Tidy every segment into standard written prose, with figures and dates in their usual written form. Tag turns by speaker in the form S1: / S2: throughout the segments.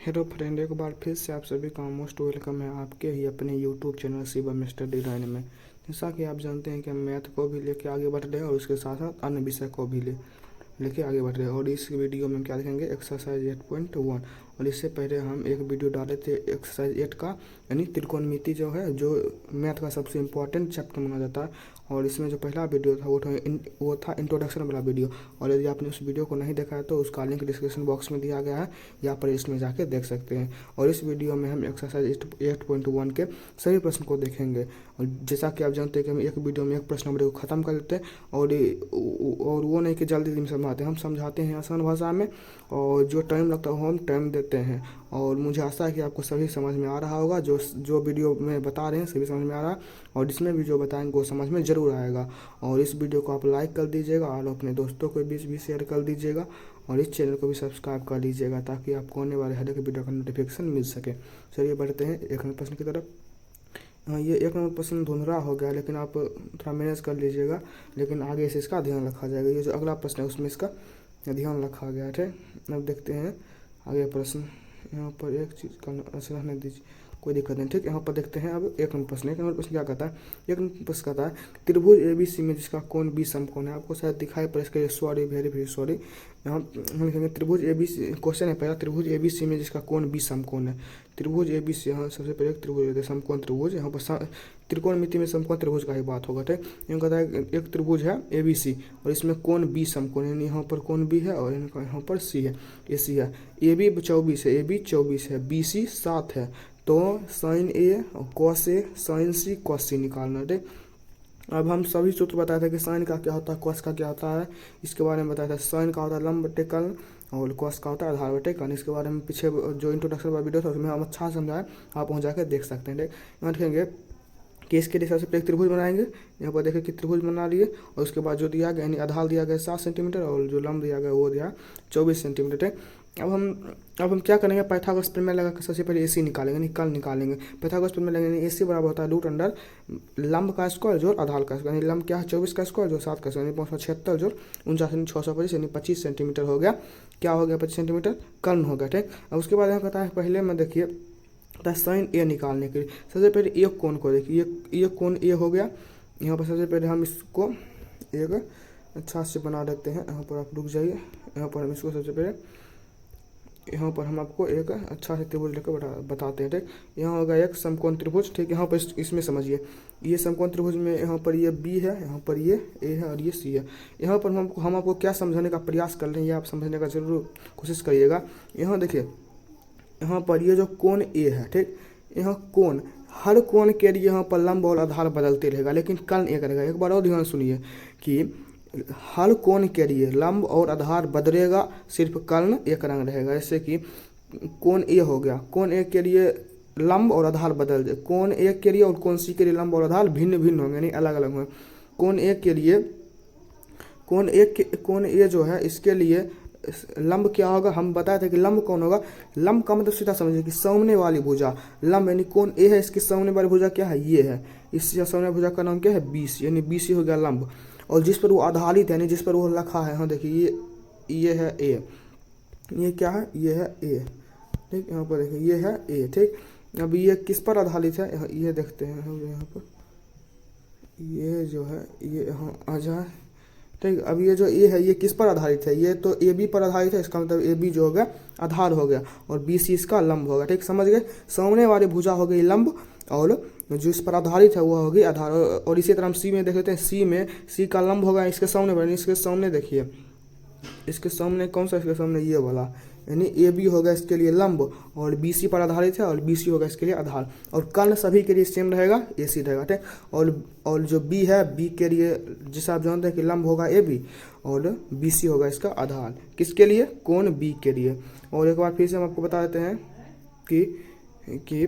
S1: Hello friend, एक बार फिर से आप सभी का मोस्ट वेलकम है आपके ही अपने YouTube channel Shivam study line में। जैसा कि आप जानते हैं कि हम मैथ को भी लेके आगे बढ़ रहे हैं और उसके साथ साथ अन्य विषय को भी लेके आगे बढ़ रहे हैं। और इस वीडियो में हम क्या देखेंगे, एक्सरसाइज 8.1। और इससे पहले हम एक वीडियो डाले थे एक्सरसाइज 8 का, यानी त्रिकोणमिति जो है, जो मैथ का सबसे इम्पोर्टेंट चैप्टर माना जाता है। और इसमें जो पहला वीडियो था वो था इंट्रोडक्शन वाला वीडियो। और यदि आपने उस वीडियो को नहीं देखा है तो उसका लिंक डिस्क्रिप्शन बॉक्स में दिया गया है, या पर इसमें जाके देख सकते हैं। और इस वीडियो में हम एक्सरसाइज 8.1 के सभी प्रश्न को देखेंगे। और जैसा कि आप जानते हैं कि हम एक वीडियो में एक प्रश्न वीडियो को ख़त्म कर देते हैं, और वो नहीं कि जल्दी में समझाते हैं, हम समझाते हैं आसान भाषा में, और जो टाइम लगता है वो हम टाइम देते हैं। और मुझे आशा है कि आपको सभी समझ में आ रहा होगा, जो वीडियो में बता रहे हैं सभी समझ में आ रहा है, और इसमें भी जो बताएंगे वो समझ में ज़रूर आएगा। और इस वीडियो को आप लाइक कर दीजिएगा और अपने दोस्तों के बीच भी शेयर कर दीजिएगा, और इस चैनल को भी सब्सक्राइब कर लीजिएगा ताकि आपको आने वाले हर एक वीडियो का नोटिफिकेशन मिल सके। चलिए बढ़ते हैं एक नंबर प्रश्न की तरफ। ये एक नंबर प्रश्न धुंधला हो गया, लेकिन आप थोड़ा मैनेज कर लीजिएगा, लेकिन आगे से इसका ध्यान रखा जाएगा। ये जो अगला प्रश्न है उसमें इसका ध्यान रखा गया है। अब देखते हैं आगे प्रश्न। यहाँ पर एक चीज़ का रहने दीजिए, कोई दिक्कत नहीं, ठीक। यहाँ पर देखते हैं अब एक नंबर प्रश्न। एक नंबर प्रश्न क्या कहता है, एक नंबर प्रश्न कहता है त्रिभुज ABC में जिसका कोण B समकोण है। आपको शायद दिखाई पड़े, इसके लिए सॉरी, वेरी वेरी सॉरी। यहाँ हम लिखेंगे त्रिभुज ABC, क्वेश्चन है पहला, त्रिभुज ABC में जिसका कोण B समकोण है। त्रिभुज ABC, यहाँ सबसे पहले एक त्रिभुज समकोण त्रिभुज, यहाँ पर त्रिकोणमिति में समकोण त्रिभुज का ही बात होगा, ठीक। यहाँ कहता है एक त्रिभुज है ABC और इसमें कोण B समकोण, यानी यहाँ पर कोण B है और यहाँ पर C है, AC है। AB 24 है, AB 24 है, BC 7 है, तो sine A cos A sine C cos C निकालना, ठीक। अब हम सभी सूत्र बताए थे कि साइन का क्या होता है, कॉस का क्या होता है, इसके बारे में बताया था। साइन का होता है लंब बटे कर्ण और कॉस का होता है आधार बटे कर्ण। इसके बारे में पीछे जो इंट्रोडक्शन वाला वीडियो था उसमें हम अच्छा समझाए, आप वहाँ जाकर देख सकते हैं, ठीक। यहाँ देखेंगे कि इसके लिए सबसे पहले त्रिभुज बनाएंगे। यहाँ पर देखें कि त्रिभुज बना लिए, और उसके बाद जो दिया गया यानी आधार दिया गया 7 सेंटीमीटर और जो लंब दिया गया वो दिया 24 सेंटीमीटर, ठीक। अब हम क्या करेंगे, पाइथागोरस प्रमेय लगा कर सबसे पहले AC निकालेंगे, कर्ण निकालेंगे। पाइथागोरस प्रमेय लगेंगे, AC बराबर होता है रूट अंडर लंब का स्क्वायर जोड़ आधार का स्क्वायर, यानी लंब क्या है 24 का स्क्वायर जो 7 का स्क्वायर, यानी 576 जोड़ 49 625, यानी 25 सेंटीमीटर हो गया। क्या हो गया, 25 सेंटीमीटर कर्ण हो गया, ठीक। अब उसके बाद यहाँ कहता है पहले में देखिए साइन A निकालने के लिए सबसे पहले एक कोण को देखिए, ये कोण A हो गया। यहाँ पर सबसे पहले हम इसको एक अच्छा से बना देते हैं। यहाँ पर आप रुक जाइए, यहाँ पर हम इसको सबसे पहले यहाँ पर हम आपको एक अच्छा से त्रिभुज लेकर बताते हैं, ठीक। यहाँ होगा एक समकोण त्रिभुज, ठीक। यहाँ पर इसमें समझिए, ये समकोण त्रिभुज में यहाँ पर ये B है, यहाँ पर ये A है और ये C है। यहाँ पर हम आपको क्या समझाने का प्रयास कर रहे हैं, ये आप समझने का जरूर कोशिश करिएगा। यहाँ देखिए, यहाँ पर ये जो कोण A है, ठीक, यहाँ कोण, हर कोण के लिए यहाँ पर लंब और आधार बदलते रहेगा, लेकिन कर्ण एक रहेगा। एक बार और ध्यान सुनिए कि हर कोण के लिए लंब और आधार बदलेगा, सिर्फ कर्ण एक रंग रहेगा। जैसे कि कोण A हो गया, कोण A के लिए लंब और आधार बदल जाए, कोण A के लिए और कोण C के लिए लंब और आधार भिन्न भिन्न होंगे, यानी अलग अलग होंगे। कोण A के लिए कोण A जो है इसके लिए लंब क्या होगा, हम बताए थे कि लंब कौन होगा। लंब का मतलब सीधा समझिए कि सामने वाली भुजा, लंब यानी कोण A है, इसकी सामने वाली भुजा क्या है, ये है। इस सामने भुजा का नाम क्या है, BC, यानी BC हो गया लंब। और जिस पर वो आधारित है, यानी जिस पर वो रखा है, हाँ देखिए ये है A, ये क्या है, ये है A, ठीक। यहाँ पर देखिए ये है A, ठीक। अब ये किस पर आधारित है, ये देखते हैं हम यहाँ पर, ये जो है ये यहाँ आ जाए, ठीक। अब ये जो A है ये किस पर आधारित है, ये तो AB पर आधारित है, इसका मतलब AB जो हो गया आधार हो गया और BC इसका लंब होगा, ठीक। समझ गए, सामने वाली भुजा हो गई लंब और जो इस पर आधारित है वो होगी आधार। और इसी तरह हम C में देख लेते हैं, C का लंब होगा इसके सामने पर, इसके सामने देखिए, इसके सामने कौन सा, इसके सामने ये वाला, यानी AB होगा इसके लिए लंब और BC पर आधारित है और BC होगा इसके लिए आधार। और कर्ण सभी के लिए सेम रहेगा, AC रहेगा, ठीक। और जो B है, B के लिए जिसे आप जानते हैं कि लंब होगा AB और BC होगा इसका आधार, किसके लिए, कोण B के लिए। और एक बार फिर से हम आपको बता देते हैं कि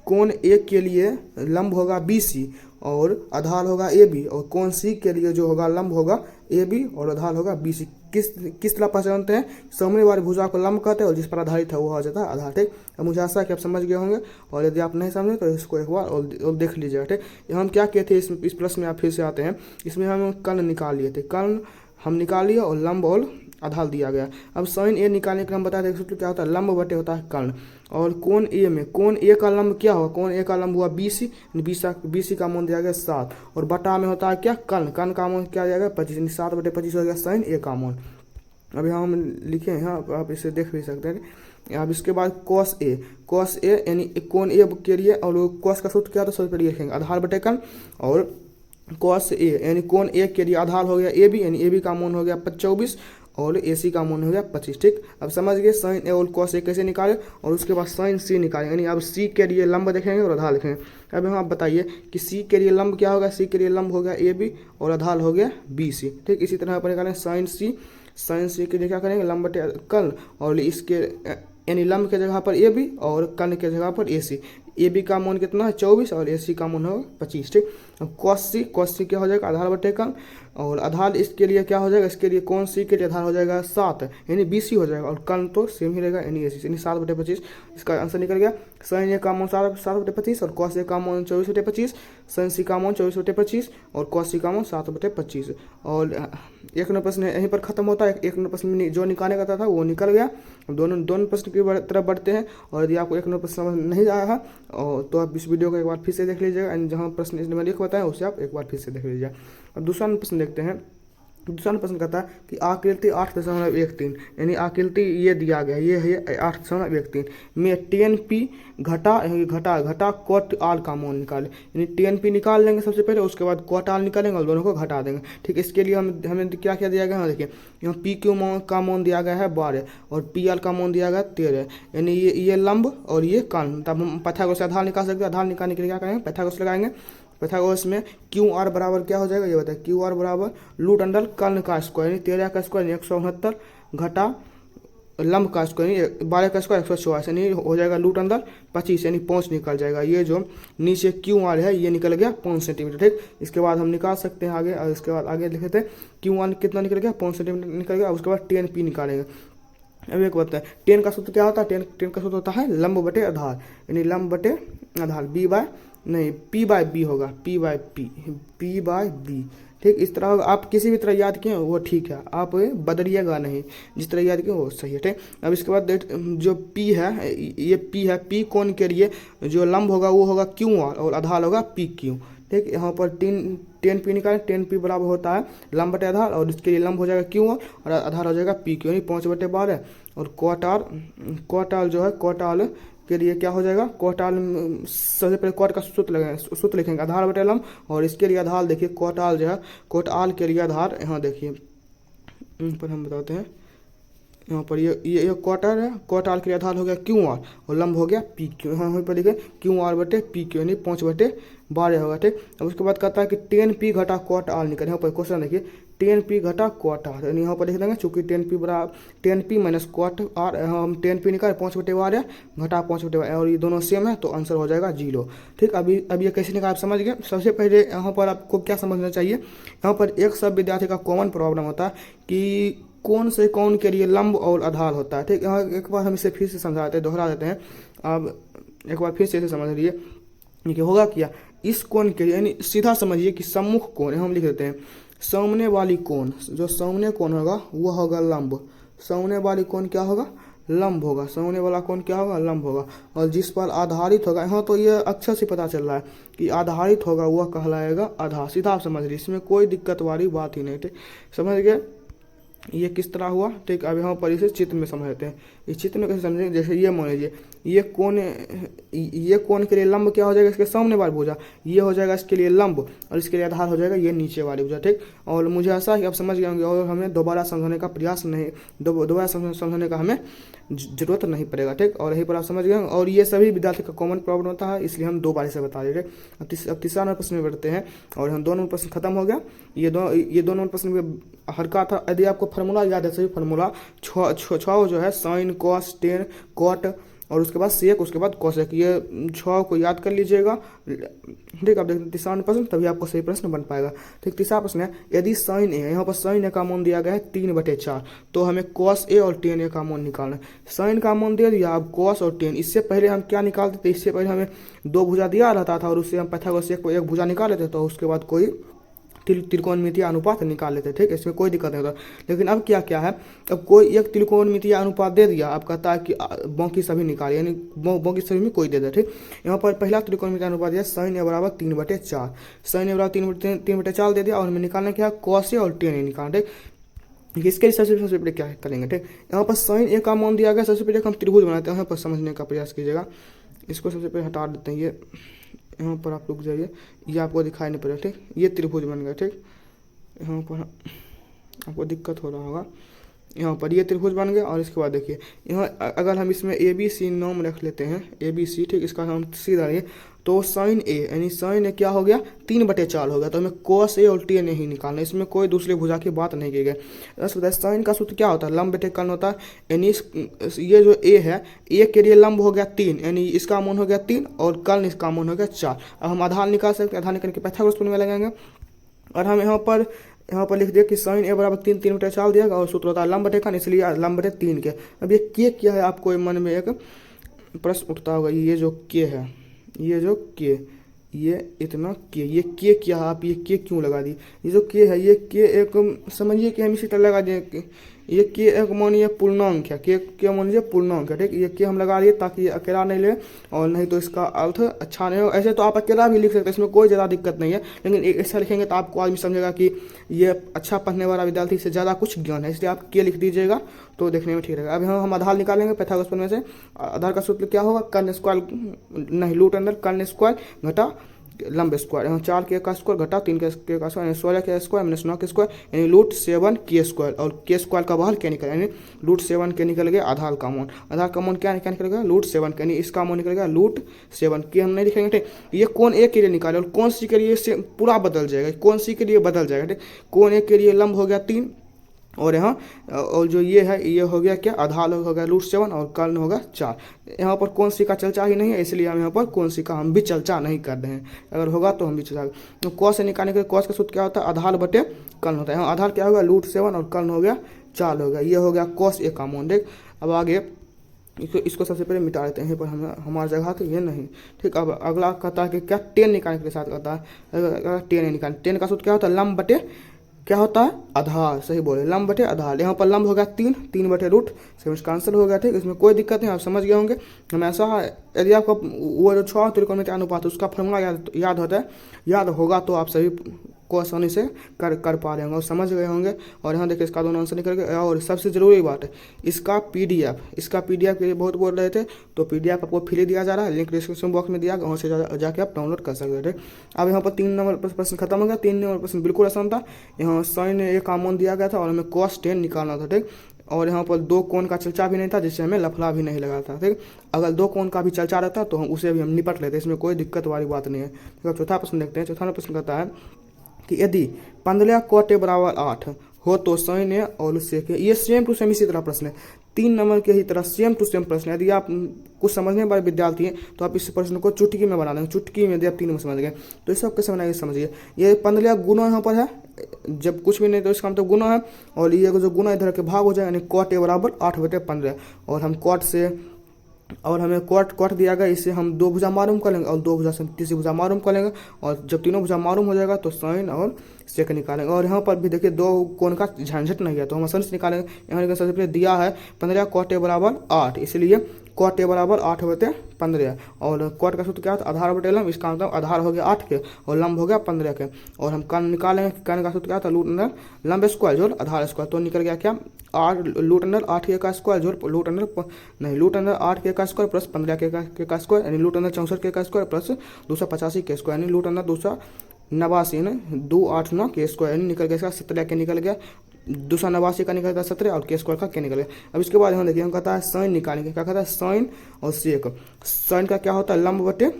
S1: कोण A के लिए लंब होगा BC और आधार होगा AB, और कोण C के लिए जो होगा लंब होगा AB और आधार होगा BC। किस तरह पहचानते हैं, सामने वाली भुजा को लंब कहते हैं और जिस पर आधारित है वो हो जाता है आधार, ठीक। अब मुझे आशा है कि आप समझ गए होंगे, और यदि आप नहीं समझे तो इसको एक बार और देख लीजिएगा, ठीक। यहाँ हम क्या कहते हैं, इस प्रश्न में आप फिर से आते हैं, इसमें हम कर्ण निकाल लिए थे, कर्ण हम निकाल लिया और लंब और आधार दिया गया। अब साइन ए निकालने के लिए हम बता दें सूत्र क्या होता है, लंब बटे होता है कर्ण। और कोण ए में कोण ए का लंब क्या होगा, कोण ए का लंब हुआ BC, BC का मान दिया गया 7 और बटा में होता है क्या, कर्ण, कर्ण का मान क्या जाएगा 25, 7/25 हो गया साइन ए का मान। अब यहाँ हम लिखे हैं, आप इसे देख भी सकते हैं। अब इसके बाद कॉस ए यानी कोण ए के लिए, और कॉस का सूत्र क्या होता है सूत्र पर लिखेंगे आधार बटे कर्ण, और कॉस ए यानी कोण ए के लिए आधार हो गया AB, यानी AB का मान हो गया 24 और AC का मान हो गया 25। ठीक, अब समझ गए साइन ए और कॉस ए कैसे निकाले, और उसके बाद साइन C निकालेंगे, यानी अब C के लिए लंब देखेंगे और आधार लिखेंगे। अब यहाँ आप बताइए कि C के लिए लंब क्या होगा, C के लिए लंब हो गया AB और आधार हो गया BC। ठीक, इसी तरह पर निकालेंगे साइन C के लिए क्या करेंगे, लंब बटे कर्ण, और इसके यानी लंब के जगह पर AB और कर्ण के जगह पर AC। AB का मान कितना है 24 और AC का मान होगा 25। ठीक, अब कॉस C क्या हो जाएगा, आधार बटे कर्ण, और आधार इसके लिए क्या हो जाएगा, इसके लिए कोण C के लिए आधार हो जाएगा 7 यानी BC हो जाएगा, और कर्ण तो सेम ही रहेगा यानी AC, यानी 7/25। इसका आंसर निकल गया। साइन ए का मान 7/25 और कॉस ए का मान 24/25, साइन C का मान 24/25 और कॉस C का मान 7/25। और 1 नंबर प्रश्न यहीं पर खत्म होता है। 1 नंबर प्रश्न में जो निकालने का था वो निकल गया। दोनों प्रश्न की तरफ बढ़ते हैं, और यदि आपको 1 नंबर प्रश्न समझ नहीं आया है तो आप इस वीडियो को एक बार फिर से देख लीजिएगा, एंड जहाँ प्रश्न इसमें लिखा होता है उसे आप एक बार फिर से देख लीजिएगा। अब दूसरा प्रश्न देखते हैं। दूसरा प्रश्न कहता है कि आकृति 8.13 यानी आकृति ये दिया गया, ये है 8.13 में 10p घटा कॉट आल का मान निकाले, यानी 10p निकाल लेंगे सबसे पहले, उसके बाद कॉट आल निकालेंगे और दोनों को घटा देंगे। ठीक, इसके लिए हमें क्या क्या दिया गया है, देखिए यहाँ PQ का मान दिया गया है 12 और PL का मान दिया गया 13, यानी ये लंब और ये कर्ण। तब हम पाइथागोरस से आधार निकाल सकते हैं। आधार निकालने के लिए क्या करेंगे, पाइथागोरस लगाएंगे। पाइथागोरस में QR बराबर क्या हो जाएगा, ये बताए QR बराबर √अंडर कर्ण का स्क्वायर यानी 13 का स्क्वायर 169 घटा लंब का स्क्वायर यानी 12 का स्क्वायर 144 यानी हो जाएगा √अंदर 25 यानी 5 निकल जाएगा। ये जो नीचे QR है ये निकल गया 5 सेंटीमीटर। ठीक, इसके बाद हम निकाल सकते हैं आगे, और इसके बाद आगे लिखते हैं QR कितना निकल गया 5 सेंटीमीटर निकल गया। उसके बाद 10p निकालेंगे। अब एक बात है, 10 का सूत्र क्या होता है, 10 का सूत्र होता है लंब बटे आधार, यानी लंब बटे आधार P/B होगा, P/B। ठीक, इस तरह होगा। आप किसी भी तरह याद किए वो ठीक है, आप बदलिएगा नहीं, जिस तरह याद किए वो सही है। ठीक, अब इसके बाद जो P है, ये P है, P कोण के लिए जो लंब होगा वो होगा QR और आधार होगा PQ। ठीक, यहाँ पर 10p निकालें, 10p बराबर होता है लंब बटे आधार, और इसके लिए लंब हो जाएगा QR और आधार हो जाएगा PQ यानी 5/12, और कॉट आल जो है कॉट आल के लिए क्या हो जाएगा, कॉट आल सबसे पहले कॉट का सूत्र लिखेंगे आधार बटे लंब, और इसके लिए आधार देखिए कॉट आल जो है, कॉट आल के लिए आधार यहाँ देखिए पर हम बताते हैं, यहाँ पर ये क्वार्टर है, क्वार्टर के लिए आधार हो गया QR और लंब हो गया PQ। यहाँ पर लिखे QR/PQ यानी 5/12 होगा। ठीक, अब उसके बाद कहता है कि 10p घटा क्वार्टर आल निकल। यहाँ पर क्वेश्चन देखिए 10p घटा क्वार्टर, यानी यहाँ पर लिख देंगे चूंकि 10p बराबर 10p माइनस क्वार्टर आर, हम 10p निकाल 5/12 घटा 5/12 और ये दोनों सेम है तो आंसर हो जाएगा 0। ठीक, अब ये कैसे निकाल आप समझ गए। सबसे पहले यहाँ पर आपको क्या समझना चाहिए, यहाँ पर एक सब विद्यार्थी का कॉमन प्रॉब्लम होता है कि कोण से कोण के लिए लंब और आधार होता है। ठीक, यहाँ एक बार हम इसे फिर से समझाते हैं, दोहरा देते हैं। अब एक बार फिर से इसे समझ लीजिए कि होगा क्या, इस कोण के लिए यानी सीधा समझिए कि सम्मुख कोण हम लिख देते हैं, सामने वाली कोण, जो सामने कोण होगा वो होगा लंब, सामने वाली कोण क्या होगा, लंब होगा, सामने वाला कोण क्या होगा, लंब होगा, और जिस पर आधारित होगा, यहाँ तो ये अक्षर से पता चल रहा है कि आधारित होगा वह कहलाएगा आधार। सीधा आप समझ लीजिए, इसमें कोई दिक्कत वाली बात ही नहीं। ठीक, समझ गए ये किस तरह हुआ। ठीक, अब यहाँ पर इसे चित्र में समझते हैं। इस चित्र में कैसे समझेंगे, जैसे ये मान लीजिए ये कोण के लिए लंब क्या हो जाएगा, इसके सामने वाली भुजा, ये हो जाएगा इसके लिए लंब, और इसके लिए आधार हो जाएगा ये नीचे वाली भुजा। ठीक, और मुझे ऐसा है कि आप समझ गए होंगे और हमें दोबारा समझाने का प्रयास नहीं, दोबारा समझाने का हमें जरूरत नहीं पड़ेगा। ठीक, और यहीं पर आप समझ गए, और ये सभी विद्यार्थी का कॉमन प्रॉब्लम होता है, इसलिए हम 2 बार से बता रहे थे। अब तीसरा नंबर प्रश्न में बढ़ते हैं, और हम दोनों प्रश्न खत्म हो गया। ये दोनों प्रश्न में हल्का था। यदि आपको फार्मूला याद है, सभी फार्मूला 6 जो है साइन कॉस टेन कॉट और उसके बाद सेक, उसके बाद कोसेक, ये 6 को याद कर लीजिएगा। ठीक, अब देखते तीसरा प्रश्न, तभी आपको सही प्रश्न बन पाएगा। ठीक, तीसरा प्रश्न है, यदि साइन ए, यहाँ पर साइन ए का मान दिया गया है 3/4, तो हमें कॉस ए और टेन ए का मान निकालना है। साइन का मान दे दिया, अब कॉस और टेन, इससे पहले हम क्या निकालते थे, इससे पहले हमें 2 भुजा दिया रहता था और उससे हम पाइथागोरस से एक भुजा निकाल लेते, तो उसके बाद कोई त्रिकोणमितीय अनुपात निकाल लेते हैं। ठीक, इसमें कोई दिक्कत नहीं होता। लेकिन अब क्या क्या है, अब कोई एक त्रिकोणमितीय अनुपात दे दिया, अब कहता है कि बाकी सभी निकाल, यानी बाकी सभी में कोई दे दे। ठीक, यहाँ पर पहला त्रिकोणमितीय अनुपात दिया sin a बराबर 3/4, sin a बराबर 3/4 दे दिया, और हमें निकालना क्या है, cos a और tan a निकालना। ठीक, इसके लिए सबसे पहले क्या करेंगे। ठीक, यहाँ पर sin a का मान दिया गया, सबसे पहले हम त्रिभुज बनाते हैं, यहाँ पर समझने का प्रयास कीजिएगा। इसको सबसे पहले हटा देते हैं, ये यहाँ पर आप रुक जाइए, ये आपको दिखाई नहीं पड़ेगा। ठीक, ये त्रिभुज बन गया। ठीक, यहाँ पर आपको दिक्कत हो रहा होगा, यहाँ पर ये त्रिभुज बन गया। और इसके बाद देखिए यहाँ अगर हम इसमें ABC नाम रख लेते हैं, ABC। ठीक, इसका हम सीधा ये तो sin a यानी sin a क्या हो गया, 3/4 हो गया। तो हमें cos a और tan a ही निकालना, इसमें कोई दूसरी भुजा की बात नहीं की गई। साइन का सूत्र क्या होता है, लंब बटे कर्ण होता है। यानी ये जो a है, a के लिए लंब हो गया 3, यानी इसका मान हो गया 3 और कर्ण इसका मान हो गया 4। अब हम आधार निकाल सकते हैं, आधार निकाल के पाइथागोरस प्रमेय में लगाएंगे। और हम यहाँ पर लिख दिया कि sin a बराबर 3/4 दिया और सूत्र होता है लंब बटे कर्ण, इसलिए लंब बटे 3 के। अब ये के क्या है, आपको मन में एक प्रश्न उठता होगा, ये जो के है, ये जो के, ये इतना के, ये के क्या है, आप ये के क्यों लगा दी। ये जो के है, ये के एक समझिए कि हम इसी तरह लगा दें, ये के एक मानिए पूर्णांक है, के मानिए पूर्णांक है। ठीक, ये के हम लगा दिए ताकि ये अकेला नहीं ले, और नहीं तो इसका अर्थ अच्छा नहीं हो। ऐसे तो आप अकेला भी लिख सकते हैं, इसमें कोई ज़्यादा दिक्कत नहीं है, लेकिन ऐसा लिखेंगे तो आपको आदमी समझेगा कि ये अच्छा पढ़ने वाला विद्यार्थी से ज़्यादा कुछ ज्ञान है, इसलिए आप के लिख दीजिएगा तो देखने में ठीक रहेगा। अब हम आधार निकालेंगे पाइथागोरस प्रमेय से। आधार का सूत्र क्या होगा, कर्ण स्क्वायर नहीं रूट अंडर कर्ण स्क्वायर घटा लंब स्क्वायर, यहाँ 4 के का स्क्वायर घटा 3 के का स्क्वायर, यानी 16 के स्क्वायर माइनस 9 के स्क्वायर, यानी √7 के स्क्वायर। और के स्क्वायर का बाहर क्या निकल, यानी √7 के निकल गया आधार का मान। आधार का मान क्या निकल गया, √7 का, यानी इसका मान निकल गया √7 के। हम नहीं लिखेंगे। ठीक, ये कौन ए के लिए निकाले और कौन सी के लिए से पूरा बदल जाएगा, कौन सी के लिए बदल जाएगा। ठीक, कौन ए के लिए लंब हो गया 3, और यहाँ और जो ये है ये हो गया क्या, आधार हो गया √7 और कर्ण होगा 4। यहाँ पर कौन सी का चर्चा ही नहीं है, इसलिए हम यहाँ पर कौन सी का हम भी चर्चा नहीं कर रहे हैं। अगर होगा तो हम भी चर्चा। तो कॉस से निकालने के लिए कॉस का सूत्र क्या होता है, आधार बटे कर्ण होता है। यहाँ आधार क्या होगा, √7 और कर्ण हो गया 4 हो गया। ये हो गया कॉस ए का मान। देख अब आगे इसको सबसे पहले मिटा देते हैं, पर हमारी जगह तो ये नहीं। ठीक, अब अगला कहता है कि क्या टेन निकालने के साथ कहता है, टेन निकाल, टेन का सूत्र क्या होता है, लंब बटे क्या होता है, आधार। सही बोले, लंब बटे आधार। यहाँ पर लंब हो गया 3/√7 कैंसिल हो गया। ठीक, इसमें कोई दिक्कत नहीं, आप समझ गए होंगे। हमेशा यदि आपको वो जो 6 त्रिकोणमितीय अनुपात उसका फॉर्मूला याद होता है, याद होगा तो आप सभी को आसानी से कर पा रहे होंगे और समझ गए होंगे। और यहाँ देखिए इसका दोनों आंसर निकल गए। और सबसे ज़रूरी बात है इसका इसका पीडीएफ के लिए बहुत बोल रहे थे, तो पीडीएफ आपको फ्री दिया जा रहा है, लिंक डिस्क्रिप्शन बॉक्स में दिया, वहाँ से जाके आप डाउनलोड कर सकते थे। अब यहाँ पर 3 नंबर प्रश्न खत्म हो गया। 3 नंबर प्रश्न बिल्कुल आसान था। यहाँ sin a का मान दिया गया था और हमें cos 10 निकालना था। ठीक, और यहाँ पर 2 कोण का चर्चा भी नहीं था, जिससे हमें लफड़ा भी नहीं लगा था। ठीक, अगर 2 कोण का भी चर्चा रहता तो हम उसे भी हम निपट लेते, इसमें कोई दिक्कत वाली बात नहीं है। ठीक, चौथा प्रश्न देखते हैं। चौथा प्रश्न कहता है कि यदि 15 cot a बराबर 8 हो तो sin a और sec a। ये सेम टू सेम इसी तरह प्रश्न है, 3 नंबर के ही तरह सेम टू सेम प्रश्न है। यदि आप कुछ समझने वाले विद्यार्थी हैं तो आप इस प्रश्न को चुटकी में बना देंगे, चुटकी में यदि आप 3 में समझ गए तो इस सब कैसे बनाएंगे समझिए। ये 15 गुना यहाँ पर है, जब कुछ भी नहीं तो इसका मतलब गुना है, और ये जो गुना इधर के भाग हो जाए, यानी cot a बराबर 8/15। और हम cot से और हमें cot दिया गया, इससे हम 2 भुजा मालूम कर लेंगे और 2 भुजा से तीसरी भुजा मालूम कर लेंगे। और जब तीनों भुजा मालूम हो जाएगा तो sin और sec निकालेंगे। और यहाँ पर भी देखिए 2 कोण का झंझट नहीं है, तो हम आसानी से निकालेंगे। यहाँ लेकिन सबसे पहले दिया है 15 cot a बराबर 8, इसलिए cot a बराबर 8/15। और cot का सूत्र क्या होता है, आधार बटे लंब, इसका मतलब आधार हो गया 8 के और लंब हो गया 15 के। और हम कर्ण निकालेंगे, कर्ण का सूत्र क्या था, √अंडर लंब स्क्वायर जोड़ आधार स्क्वायर। तो निकल गया क्या, √अंडर 8 के का स्क्वायर जोड़ √अंडर 8 के का स्क्वायर प्लस 15 के का स्क्वायर, यानी √अंडर 64 के का स्क्वायर प्लस 285 के स्क्वायर, यानी √अंडर 289 यानी 289 के स्क्वायर, यानी निकल गया 17 के निकल गया, 289 का निकल गया 17 और के स्क्वायर का क्या निकल गया। अब इसके बाद यहाँ देखिए हम कहता है sin निकालेंगे, क्या कहता है sin और sec। sin का क्या होता है, लंब बटे,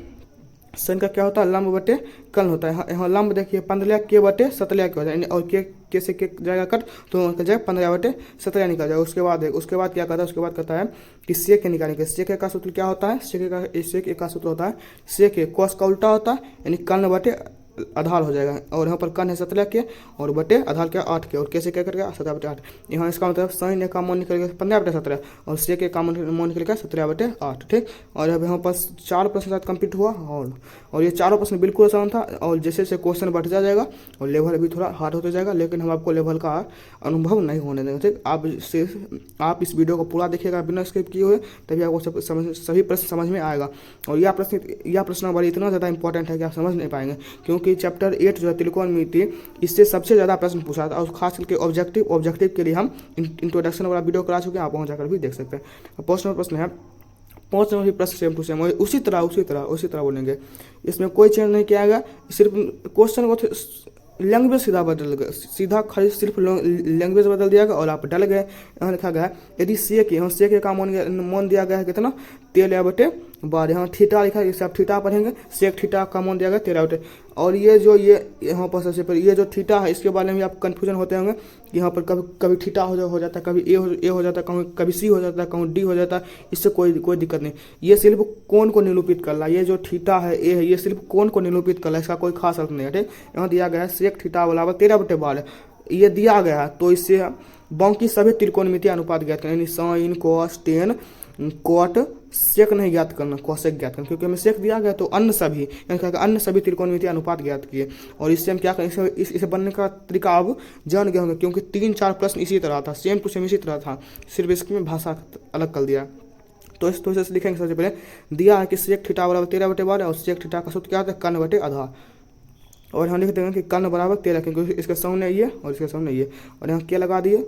S1: sin का क्या होता है, लंब बटे कर्ण होता है। यहाँ लंब देखिए 15 के बटे 17 के हो जाए, और के से के जाएगा कट तो निकल जाएगा 15/17 निकल जाएगा। उसके बाद क्या कहता है, उसके बाद कहता है कि sec के निकालेंगे। sec का सूत्र क्या होता है, sec का सूत्र होता है sec cos का उल्टा होता है, यानी कर्ण बटे आधार हो जाएगा। और यहाँ पर कन है 17 के और बटे आधार क्या 8 के, और कैसे क्या करेगा 17 बटे 8। यहाँ इसका मतलब sin ए का मान निकलेगा 15 बटे 17 और sec ए का मान निकलेगा 17 बटे 8। ठीक, और अब यहाँ पर 4 प्रश्न साथ कंप्लीट हुआ। और ये चारों प्रश्न बिल्कुल आसान था। और जैसे जैसे क्वेश्चन बढ़ जाएगा और लेवल भी थोड़ा हार्ड होता जाएगा, लेकिन हम आपको लेवल का अनुभव नहीं होने देंगे। ठीक, आप इस वीडियो को पूरा देखिएगा बिना स्किप किए हुए, तभी आपको सभी प्रश्न समझ में आएगा। और यह प्रश्नावली इतना ज़्यादा इंपॉर्टेंट है कि आप समझ नहीं पाएंगे, क्योंकि चैप्टर 8 जो है त्रिकोणमिति, इससे सबसे ज़्यादा प्रश्न पूछा था। और खास करके ऑब्जेक्टिव के लिए हम इंट्रोडक्शन वाला वीडियो करा चुके हैं, आप वहाँ जाकर भी देख सकते हैं। 5 नंबर प्रश्न है, 5 नंबर भी प्रश्न सेम टू सेम उसी तरह बोलेंगे, इसमें कोई चेंज नहीं किया गया। सिर्फ क्वेश्चन को लैंग्वेज सीधा खाली सिर्फ लैंग्वेज बदल दिया गया और आप डल गए। यहाँ लिखा गया है यदि सेक का मान दिया गया है कितना 13 बटे 12। यहाँ थीटा लिखा है, इससे आप थीटा पढ़ेंगे। सेक थीटा का मान दिया गया 13 बटे। और ये यहाँ पर सबसे पहले ये जो थीटा है इसके बारे में आप कन्फ्यूजन होते होंगे कि यहाँ पर कभी थीटा हो जाता है, कभी ए हो जाता है, कभी सी हो जाता है, कभी डी हो जाता है। इससे कोई दिक्कत नहीं। ये सिर्फ कोण को निरूपित कर रहा है। ये जो थीटा है ए है, ये सिर्फ कोण को निरूपित कर रहा है, इसका कोई खास अर्थ नहीं है। ठीक, यहाँ दिया गया है सेक थीटा बराबर 13 बटे 12 ये दिया गया है। तो इससे बाकी सभी त्रिकोणमितीय अनुपात ज्ञात करें, यानी sine cos tan cot sec नहीं ज्ञात करना, कॉसेक ज्ञात करना, क्योंकि हमें सेक दिया गया। तो अन्य सभी त्रिकोणमितीय अनुपात ज्ञात किए। और इससे हम क्या करें, इसे बनने का तरीका अब जान गए होंगे, क्योंकि 3-4 प्रश्न इसी तरह था, सेम टू सेम इसी तरह था, सिर्फ इसमें भाषा अलग कर दिया। तो इस तरह से लिखेंगे। सबसे पहले दिया है कि सेक थीटा बराबर 13 बटे 12 और सेक थीटा का सूत्र क्या होता है कन बटे आधार। और यहाँ लिख देंगे कि कन बराबर 13, क्योंकि इसके सामने ये और इसके सामने ये, और यहाँ क्या लगा दिए,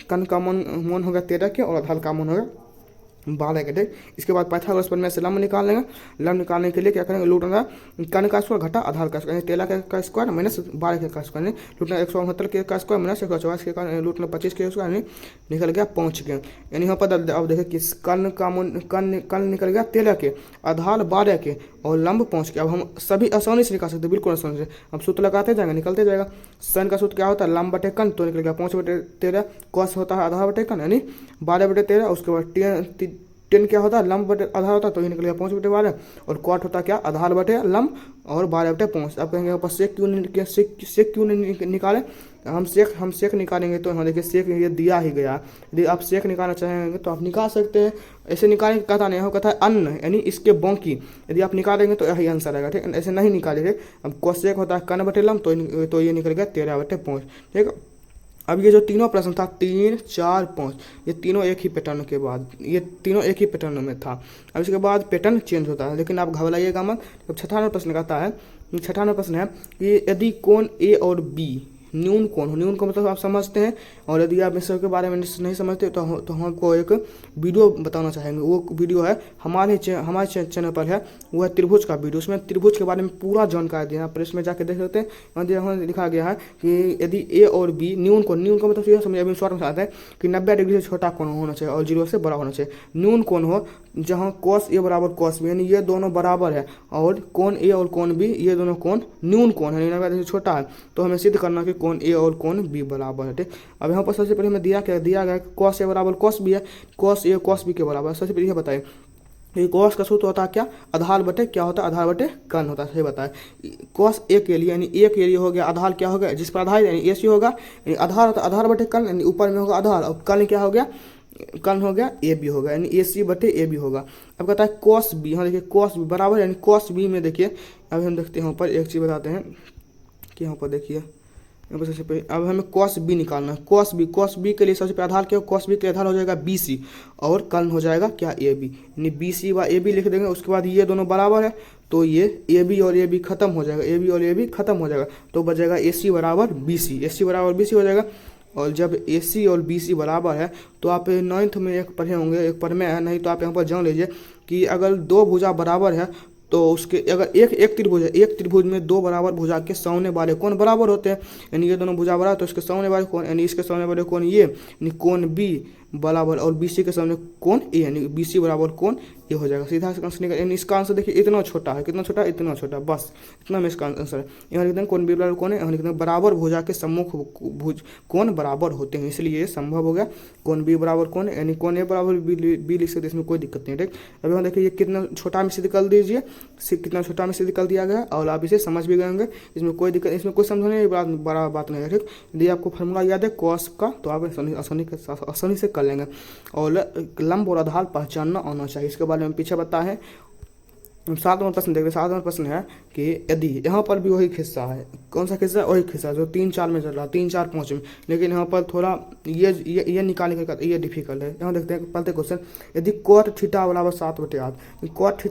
S1: कन का मान हो गया 13 के और आधार का मान हो गया 12 के। ठीक, इसके बाद पाइथागोरस प्रमेय से लंब निकाल लेंगे। लंब निकालने के लिए क्या करेंगे, लूट कन का स्क्वायर घटा आधार का स्क्वायर, 13 का स्क्वायर माइनस 12 का स्क्वायर, लूटना 169 का स्क्वायर माइनस 124 के, लूटना 25 के स्क्वायर, निकल गया 5 के। यानी यहाँ पर अब देखें कि कन निकल गया 13 के, आधार 12 के और लंब 5 के। अब हम सभी आसानी से निकाल सकते हैं, बिल्कुल आसानी से। अब सूत्र लगाते जाएंगे, निकलते जाएगा। साइन का सूत्र क्या होता है लंब बटे कन, तो निकल गया 5 बटे 13। कॉस होता है आधार बटे कन, यानी 12 बटे 13। उसके बाद टेन क्या होता है लंब बटे आधार होता है, तो ये निकल गया 5 बटे 12। और कॉट होता क्या आधार बटे लंब और 12 बटे 5। अब कहेंगे ऊपर सेक क्यों नहीं निकाले, हम सेक निकालेंगे। तो यहाँ देखिए सेक ये दिया ही गया। यदि आप सेक निकालना चाहेंगे तो आप निकाल सकते हैं, ऐसे निकालेंगे कहता नहीं, कहता है अन्न यानी इसके बाकी यदि आप निकालेंगे तो यही आंसर आएगा। ठीक, ऐसे नहीं निकालेंगे। अब कोसेक होता है कन बटे लंब, तो ये निकल गया 13 बटे 5। ठीक, अब ये जो तीनों प्रश्न था 3, 4, 5 ये तीनों एक ही पैटर्न के बाद, ये तीनों एक ही पैटर्न में था। अब इसके बाद पैटर्न चेंज होता है, लेकिन आप घबराइएगा मत। अब 6वां नंबर प्रश्न कहता है, 6वां नंबर प्रश्न है कि यदि कोण ए और बी न्यून कोण हो, न्यून को मतलब आप समझते हैं। और यदि आप इस के बारे में नहीं समझते तो हम आपको एक वीडियो बताना चाहेंगे। वो वीडियो है हमारे चैनल पर है, वो है त्रिभुज का वीडियो। उसमें त्रिभुज के बारे में पूरा जानकारी दिया है, आप इसमें जाकर देख सकते हैं। यहाँ लिखा गया है कि यदि ए और बी न्यून को मतलब यह समझ अभी शॉर्ट में आता है कि 90 डिग्री से छोटा कोण होना चाहिए और 0 से बड़ा होना चाहिए। न्यून कोण हो जहाँ कॉस ए बराबर कॉस बी, यानी ये दोनों बराबर है, और कोण ए और कोण बी ये दोनों कोण न्यून कोण है, 90 डिग्री से छोटा है। तो हमें सिद्ध करना कि कोण ए और कोण बी बराबर है। ठीक, अब यहाँ पर सबसे पहले हमें दिया गया कॉस ए बराबर कॉस बी है, कॉस ए कॉस बी के बराबर। सबसे पहले यह बताएं कि कॉस का सूत्र होता है क्या आधार बटे क्या होता है आधार बटे कन होता है। सही बताएं। कॉस ए के लिए यानी ए के लिए हो गया आधार क्या हो गया जिस पर आधार यानी ए सी होगा, यानी आधार होता है आधार बटे कन, यानी ऊपर में होगा आधार और कन क्या हो गया कन हो गया ए बी होगा, यानी ए सी बटे ए बी होगा। अब कहता है कॉस बी, यहाँ देखिए कॉस बी बराबर यानी कॉस बी में देखिए, अब हम देखते हैं यहाँ पर एक चीज़ बताते हैं कि यहाँ पर देखिए यहाँ पर सबसे पहले अब हमें कॉस बी निकालना है। कॉस बी के लिए सबसे पहले आधार क्या हो, कॉस बी के आधार हो जाएगा बी सी और कन हो जाएगा क्या ए बी, यानी बी सी व ए बी लिख देंगे। उसके बाद ये दोनों बराबर है तो ये ए बी और ए बी खत्म हो जाएगा, ए बी और ए बी खत्म हो जाएगा, तो बचेगा ए सी बराबर बी सी, ए सी बराबर बी सी हो जाएगा। और जब ए सी और बी सी बराबर है तो आप 9th में एक पढ़े होंगे, एक प्रमेय है, नहीं तो आप यहाँ पर जान लीजिए कि अगर दो भुजा बराबर है तो उसके अगर एक त्रिभुज है, एक त्रिभुज में दो बराबर भुजा के सामने वाले कोण बराबर होते हैं, यानी ये दोनों भुजा बराबर तो इसके सामने वाले कोण यानी इसके सामने वाले कोण ये यानी कोण बी बराबर और BC के सामने कोण ए, यानी BC बराबर कोण ये हो जाएगा। सीधा आंसर निकल, यानी इसका आंसर देखिए इतना छोटा है, कितना छोटा, इतना छोटा, बस इतना में इसका आंसर है। यहाँ लिखते हैं कोण बी बराबर कोण है, यहाँ लिखते हैं बराबर भुजा के सम्मुख भुज कोण बराबर होते हैं, इसलिए ये संभव हो गया। कोण बी बराबर कोण है, यानी कोण ए बराबर बी लिख सकते, इसमें कोई दिक्कत नहीं है। ठीक, अब यहाँ देखिए ये कितना छोटा में से निकल दीजिए, कितना छोटा में से निकल दिया गया और आप इसे समझ भी गए होंगे, इसमें कोई दिक्कत, इसमें कोई समझने बड़ा बात नहीं है। ठीक, यदि आपको फार्मूला याद है कॉस का तो आप आसानी से कर लेंगे। और लंब और आधार पहचानना आना चाहिए, इसके बारे में पीछे बताएं। 7 नंबर प्रश्न देखते हैं। 7 नंबर प्रश्न है कि यदि यहाँ पर भी वही खिस्सा है, कौन सा खिस्सा है, वही खिस्सा जो 3-4 में चल रहा है, 3-4-5 में, लेकिन यहाँ पर थोड़ा ये निकालने का ये डिफिकल्ट है। यहाँ देखते हैं पहले क्वेश्चन, यदि cot थीटा बराबर 7/8, cot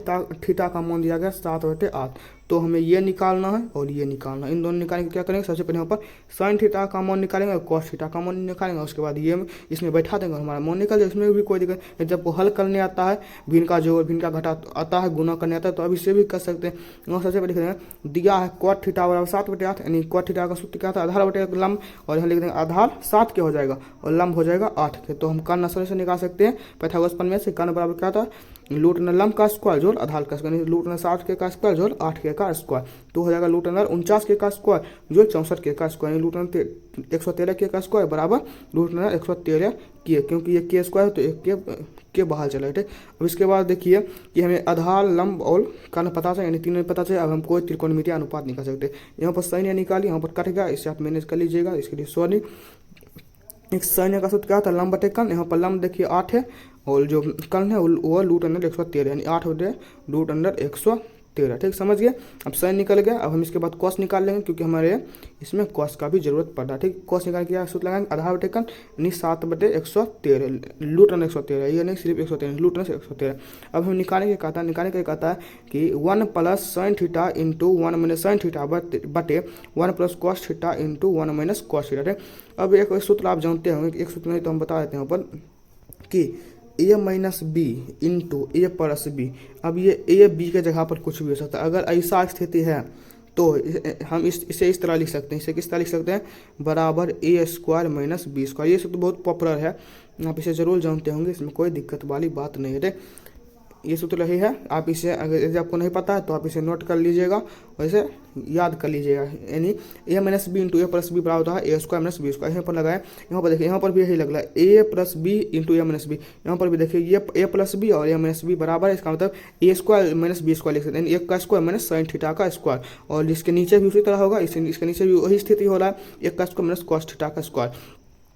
S1: थीटा का मान दिया गया 7/8, तो हमें ये निकालना है और ये निकालना है। इन दोनों निकालने के क्या करेंगे, सबसे पहले यहाँ पर साइन थीटा का मान निकालेंगे और कॉस थीटा का मान निकालेंगे, उसके बाद ये इसमें बैठा देंगे, हमारा मान निकल जाए, इसमें भी कोई दिक्कत नहीं। जब हल करने आता है, भिन्न का जोड़ भिन्न का घटा आता है, गुना करने आता है, तो अब इसे भी कर सकते हैं। यहाँ सबसे पहले लिखेंगे दिया है cot थीटा बराबर 7/8, यानी cot थीटा का सूत्र क्या था, आधार बटे लंब, और यहाँ लिख देंगे आधार 7 के हो जाएगा और लंब हो जाएगा 8 के। तो हम कर्ण आसानी से निकाल सकते हैं पाइथागोरस प्रमेय से। कर्ण बराबर क्या था, रूट अंडर लंब का स्क्वायर जोड़ आधार का स्क्वायर, रूट अंडर 7 के का स्क्वायर जोड़ 8 के का स्क्वायर, तो हो जाएगा रूट अंडर 49 के का स्क्वायर जो 64 के का स्क्वायर, रूट अंडर 113 के का स्क्वायर बराबर रूट अंडर 113 के, क्योंकि ये के स्क्वायर तो एक के बाहर चला है। ठीक, अब इसके बाद देखिए कि हमें आधार लंब और कर्ण पता है, यानी 3 में पता है। अब हम कोई त्रिकोणमितीय अनुपात निकाल सकते, यहाँ पर सैन्य निकाली, यहाँ पर कट गया, इसे आप मैनेज कर लीजिएगा, इसके लिए सॉरी। एक सैन्य का सूत्र क्या था, लंब बटे कर्ण, यहाँ पर लंब देखिए 8 है और जो कर्ण है वो रूट अंडर 113, यानी 8 बटे रूट अंडर 113। ठीक, समझ गए। अब साइन निकल गया, अब हम इसके बाद कॉस निकाल लेंगे, क्योंकि हमारे इसमें कॉस का भी जरूरत पड़ रहा है। ठीक, कॉस निकाल के सूत्र लगाएंगे, आधार बटे कर्ण यानी 7/113, रूट अंडर 113, ये नहीं सिर्फ 113, रूट अंडर 113। अब हम निकालेंगे, निकालने के कहता है कि 1 plus sine theta into 1 minus sine theta बटे 1 plus cos theta into 1 minus cos theta. ठीक, अब एक सूत्र आप जानते होंगे, एक सूत्र नहीं तो हम बता देते हैं यहाँ पर कि a minus B into A plus B. अब ये ए बी के जगह पर कुछ भी हो सकता है, अगर ऐसा स्थिति है तो हम इसे इस तरह लिख सकते हैं, इसे किस तरह लिख सकते हैं, बराबर a² माइनस b²। ये सूत्र बहुत पॉपुलर है, आप इसे जरूर जानते होंगे, इसमें कोई दिक्कत वाली बात नहीं है। ये सूत्र यही है, आप इसे अगर यदि आपको नहीं पता है तो आप इसे नोट कर लीजिएगा, वैसे याद कर लीजिएगा, यानी a minus B into A plus B बराबर होता है a² माइनस b²। यहाँ पर लगाए, यहाँ पर देखिए, यहाँ पर भी यही लग रहा है a plus B into A minus B, यहाँ पर भी देखिए ये a प्लस बी और a माइनस बी बराबर है, इसका मतलब a² माइनस b² लिख सकते हैं, यानी 1 का स्क्वायर माइनस साइन थीटा का स्क्वायर। और इसके नीचे भी उसी तरह होगा, इसके नीचे भी वही स्थिति हो रहा है, 1 का स्क्वायर माइनस कॉस थीटा का स्क्वायर।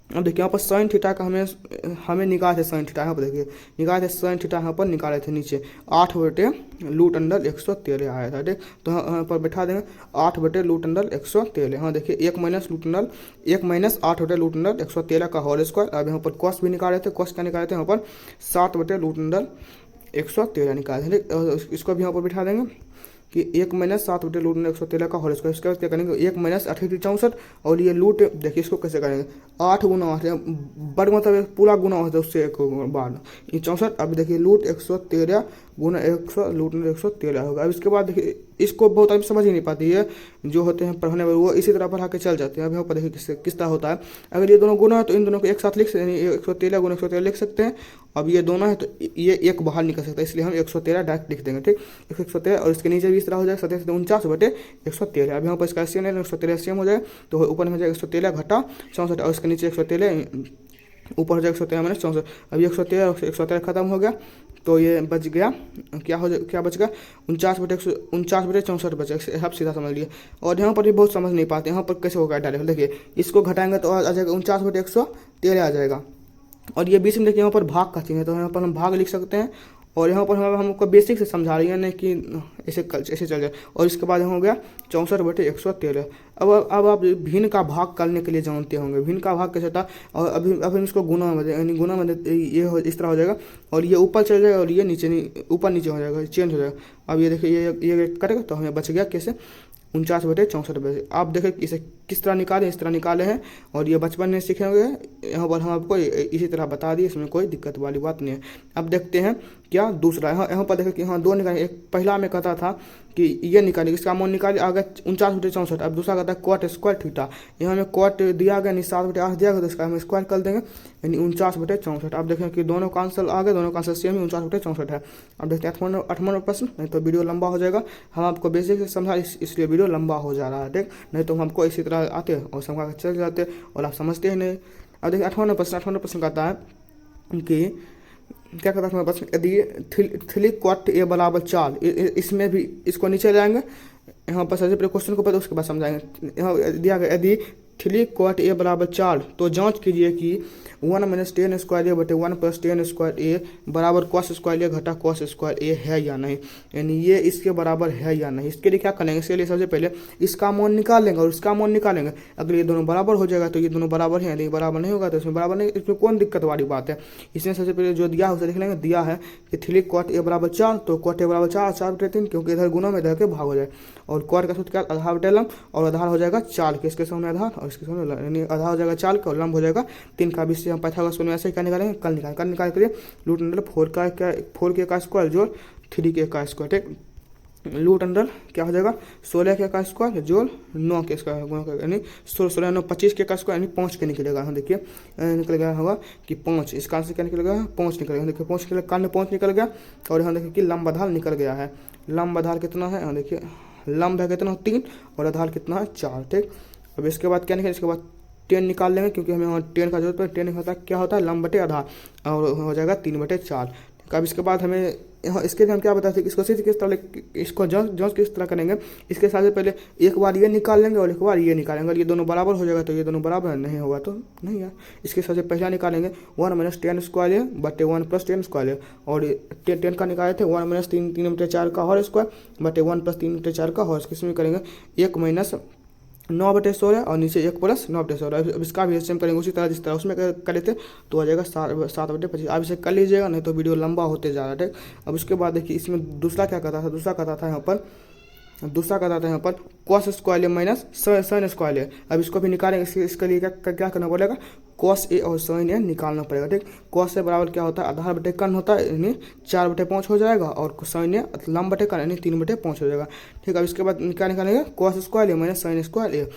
S1: अब देखिए यहाँ पर साइन थीटा का हमें निकाले थे, साइन थीटा यहाँ पर देखिए निकाले थे, साइन थीटा यहाँ पर निकाले थे नीचे 8 बटे रूट अंडर 113 आया था। ठीक, तो यहाँ पर बैठा देंगे 8 बटे रूट अंडर 113। हाँ देखिए 1 माइनस 8 बटे रूट अंडर 113 का होल स्क्वायर। अब यहाँ पर कॉस भी निकाले थे, कॉस क्या निकाले थे, यहाँ पर 7 बटे रूट अंडर 113 निकाले थे। ठीक, इसको भी यहाँ पर बैठा देंगे कि 1 माइनस 7 बटे रूट अंडर 113 का होल स्क्वायर। इसके बाद क्या करेंगे, 1 माइनस 8 64, और ये रूट देखिए इसको कैसे करेंगे, 8 गुना 8 बड़ मतलब पूरा गुना होता है उससे एक बार, ये 64। अब देखिए रूट 113 गुना 100 रूट अंडर 113 होगा। अब इसके बाद देखिए इसको बहुत आदमी समझ ही नहीं पाती है, जो होते हैं पढ़ने वाले वो इसी तरह पढ़ा के चल जाते हैं। अब यहाँ पर देखिए किस तरह होता है, अगर ये दोनों गुना है तो इन दोनों को एक साथ लिख सकते हैं, 113 गुना 113 लिख सकते हैं। अब ये दोनों है तो ये एक बाहर निकल सकता है, इसलिए हम 113 डायरेक्ट लिख देंगे। ठीक, 113 और इसके नीचे भी इस तरह हो जाएगा 47 बटे 113। अब यहाँ पर इसका एससीएम है, 113 एससीएम हो जाएगा, तो ऊपर में हो जाएगा 113 घटा 64 और इसके नीचे 113 ऊपर हो जाएगा 113 माइनस 64। अब 113 खत्म हो गया, तो ये बच गया, क्या बच गया, 49 बटे 64 बचा। आप सीधा समझ लिए। और यहाँ पर भी बहुत समझ नहीं पाते, यहाँ पर कैसे होगा डायरेक्ट, देखिए इसको घटाएंगे तो आ जाएगा 49 बटे 113 आ जाएगा। और ये बीच में देखिए यहाँ पर भाग का चिन्ह है, तो यहाँ पर हम भाग लिख सकते हैं। और यहाँ पर हमको बेसिक से समझा रही है, नहीं कि ऐसे चल जाए। और इसके बाद हो गया 64 बटे 113। अब आप भिन्न का भाग करने के लिए जानते होंगे, भिन्न का भाग कैसे होता है। और अभी हम इसको गुना में, यानी गुना में ये इस तरह हो जाएगा, और ये ऊपर चल जाएगा और ये नीचे ऊपर नीचे हो जाएगा, चेंज हो जाएगा। अब ये देखिए ये कटेगा, तो हमें बच गया कैसे, 49 बटे 64 बचे। आप देखें इसे किस तरह निकाले इस तरह निकाले हैं, और ये बचपन में सीखे हुए हैं। यहाँ पर हम आपको इसी तरह बता दिए, इसमें कोई दिक्कत वाली बात नहीं है। अब देखते हैं क्या दूसरा, यहाँ पर देखें कि हाँ दो निकाले। एक पहला में कहता था कि ये निकालिए, इसका मान निकालिए, आ गया 49/64। अब दूसरा कहता है कॉट स्क्वायर थीटा, यहाँ में कॉट दिया गया, 7/8 दिया गया, तो इसका हम स्क्वायर कर देंगे, यानी 49/64। अब देखें कि दोनों का आंसर आ गया, दोनों का आंसर सेम ही 49/64 है। अब देखते हैं 8वां प्रश्न, नहीं तो वीडियो लंबा हो जाएगा। हम आपको बेसिक से समझा इसलिए वीडियो लंबा हो जा रहा है, ठीक, नहीं तो हमको इसी तरह आते और समझा कर चल जाते और आप समझते ही नहीं। अब देखिए 8वां प्रश्न कहता है कि क्या कहता है प्रश्न, यदि 3 cot a बराबर 4, इसमें भी इसको नीचे लाएंगे, यहाँ पर सबसे पहले क्वेश्चन को पता उसके बाद समझाएंगे। यहाँ दिया गया यदि 3 cot a बराबर 4, तो जांच कीजिए कि 1 - 10 स्क्वायर ए बटे 1 + 10 स्क्वायर ए बराबर cos स्क्वायर ए घटा cos स्क्वायर ए है या नहीं, यानी ये इसके बराबर है या नहीं। इसके लिए क्या करेंगे, इसके लिए सबसे पहले इसका मान निकाल लेंगे और इसका मान निकालेंगे। अगर ये दोनों बराबर हो जाएगा तो ये दोनों बराबर हैं, यदि बराबर नहीं होगा तो इसमें बराबर नहीं, इसमें कौन दिक्कत वाली बात है। इसमें सबसे पहले जो दिया है उसे लिख लेंगे। दिया है कि 3 cot a बराबर 4, तो cot a बराबर 4/3, क्योंकि इधर गुना में इधर के भाग हो जाए, और cot का सूत्र क्या, आधार बटे लंब, और आधार हो जाएगा 4 के, इसके सामने आधार और इसके सामने लंब, यानी आधार हो जाएगा 4 का और लंब हो जाएगा 3 का। बीच से हम पाइथागोरस में ऐसे क्या निकालेंगे, कल निकाल करिए। रूट अंडर 4 का स्क्वायर जोड़ 3 का स्क्वायर, ठीक, रूट अंडर क्या हो जाएगा 16 का स्क्वायर जोड़ 9 के स्क्वायर, यानी 16 9 25 का स्क्वायर, यानी 5 के निकलेगा। यहाँ देखिए निकल गया होगा कि 5, इसका आंसर क्या निकलेगा 5 निकलेगा। देखिए 5 निकलेगा, कान में 5 निकल गया, और यहाँ देखिए कि लंब आधार निकल गया है। लंब आधार कितना है, यहाँ देखिए लंब है कितना 3 और आधार कितना है 4, ठीक। अब इसके बाद क्या निकलेगा, इसके बाद 10 निकाल लेंगे, क्योंकि हमें वहाँ 10 का जरूरत है। 10 होता है क्या होता है, लंब बटे आधार, और हो जाएगा 3/4। अब इसके बाद हमें यहाँ इसके लिए हम क्या बताते हैं, इसको सिर्फ किस तरह, इसको जांच किस तरह करेंगे। इसके साथ से पहले एक बार ये निकाल लेंगे और एक बार ये निकालेंगे। अगर ये दोनों बराबर हो जाएगा तो ये दोनों बराबर, नहीं होगा तो नहीं है। इसके साथ से पहला निकालेंगे 1 - 10 स्क्वायर ए बटे 1 + 10 स्क्वायर ए, और 10 का निकाले थे 1 - 3/4 का होल स्क्वायर बटे 1 + 3/4 का होल, किसमें करेंगे 1 - 9/16 और नीचे 1 + 9/16। अब इसका भी सेम करेंगे उसी तरह जिस तरह उसमें करे थे, तो आ जाएगा 7/25। आप इसे कर लीजिएगा, नहीं तो वीडियो लंबा होते जा रहा है, ठीक। अब उसके बाद देखिए इसमें दूसरा क्या कहता था, दूसरा कहता था यहाँ पर cos स्क्वायर ए - sin स्क्वायर ए। अब इसको भी निकालेंगे, इसके लिए क्या करना पड़ेगा, cos ए और sin ए निकालना पड़ेगा, ठीक। cos ए बराबर क्या होता है, आधार बटे कर्ण होता है, यानी 4/5 हो जाएगा, और sin ए लंब बटे कर्ण, यानी 3/5 हो जाएगा, ठीक। अब इसके बाद क्या निकालेंगे cos स्क्वायर ए - sin स्क्वायर ए,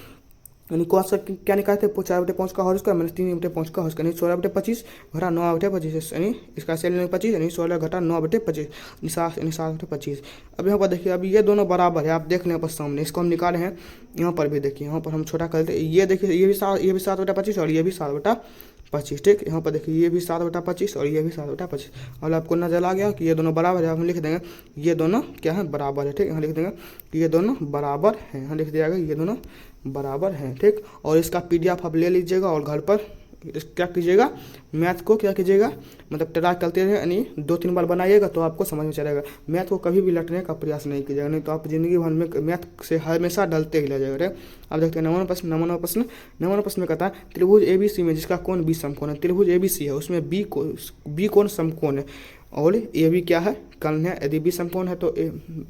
S1: यानी cos का क्या निकालते हैं 4/5 का होल स्क्वायर - 3/5 का होल स्क्वायर, यानी 16/25 घटा 9/25, यानी इसका सेल 25, यानी 16 घटा 9/25, 7/25। अब यहाँ पर देखिए, अब ये दोनों बराबर है, आप देख लें यहाँ पर सामने, इसको हम निकाले हैं। यहाँ पर भी देखिए, यहाँ पर हम छोटा करते हैं, ये देखिए ये भी 7/25 और ये भी 7/25, ठीक। यहाँ पर देखिए ये भी 7/25 और ये भी 7/25, और आपको नजर आ गया कि ये दोनों बराबर है। हम लिख देंगे ये दोनों क्या है, बराबर है, ठीक। यहाँ लिख देंगे कि ये दोनों बराबर हैं, यहाँ लिख दिया गया ये दोनों बराबर हैं, ठीक। और इसका PDF आप ले लीजिएगा और घर पर क्या कीजिएगा, मैथ को क्या कीजिएगा, मतलब ट्राई करते रहे, यानी 2-3 बार बनाइएगा तो आपको समझ में चलेगा। मैथ को कभी भी लटने का प्रयास नहीं कीजिएगा, नहीं तो आप जिंदगी भर में मैथ से हमेशा डलते ही रह जाएगा। अब देखते हैं 9वां प्रश्न में कहता है त्रिभुज ABC में जिसका कोण B समकोण है। त्रिभुज ABC है, उसमें B कोण समकोण है, और AB क्या है, कर्ण है। यदि B समकोण है तो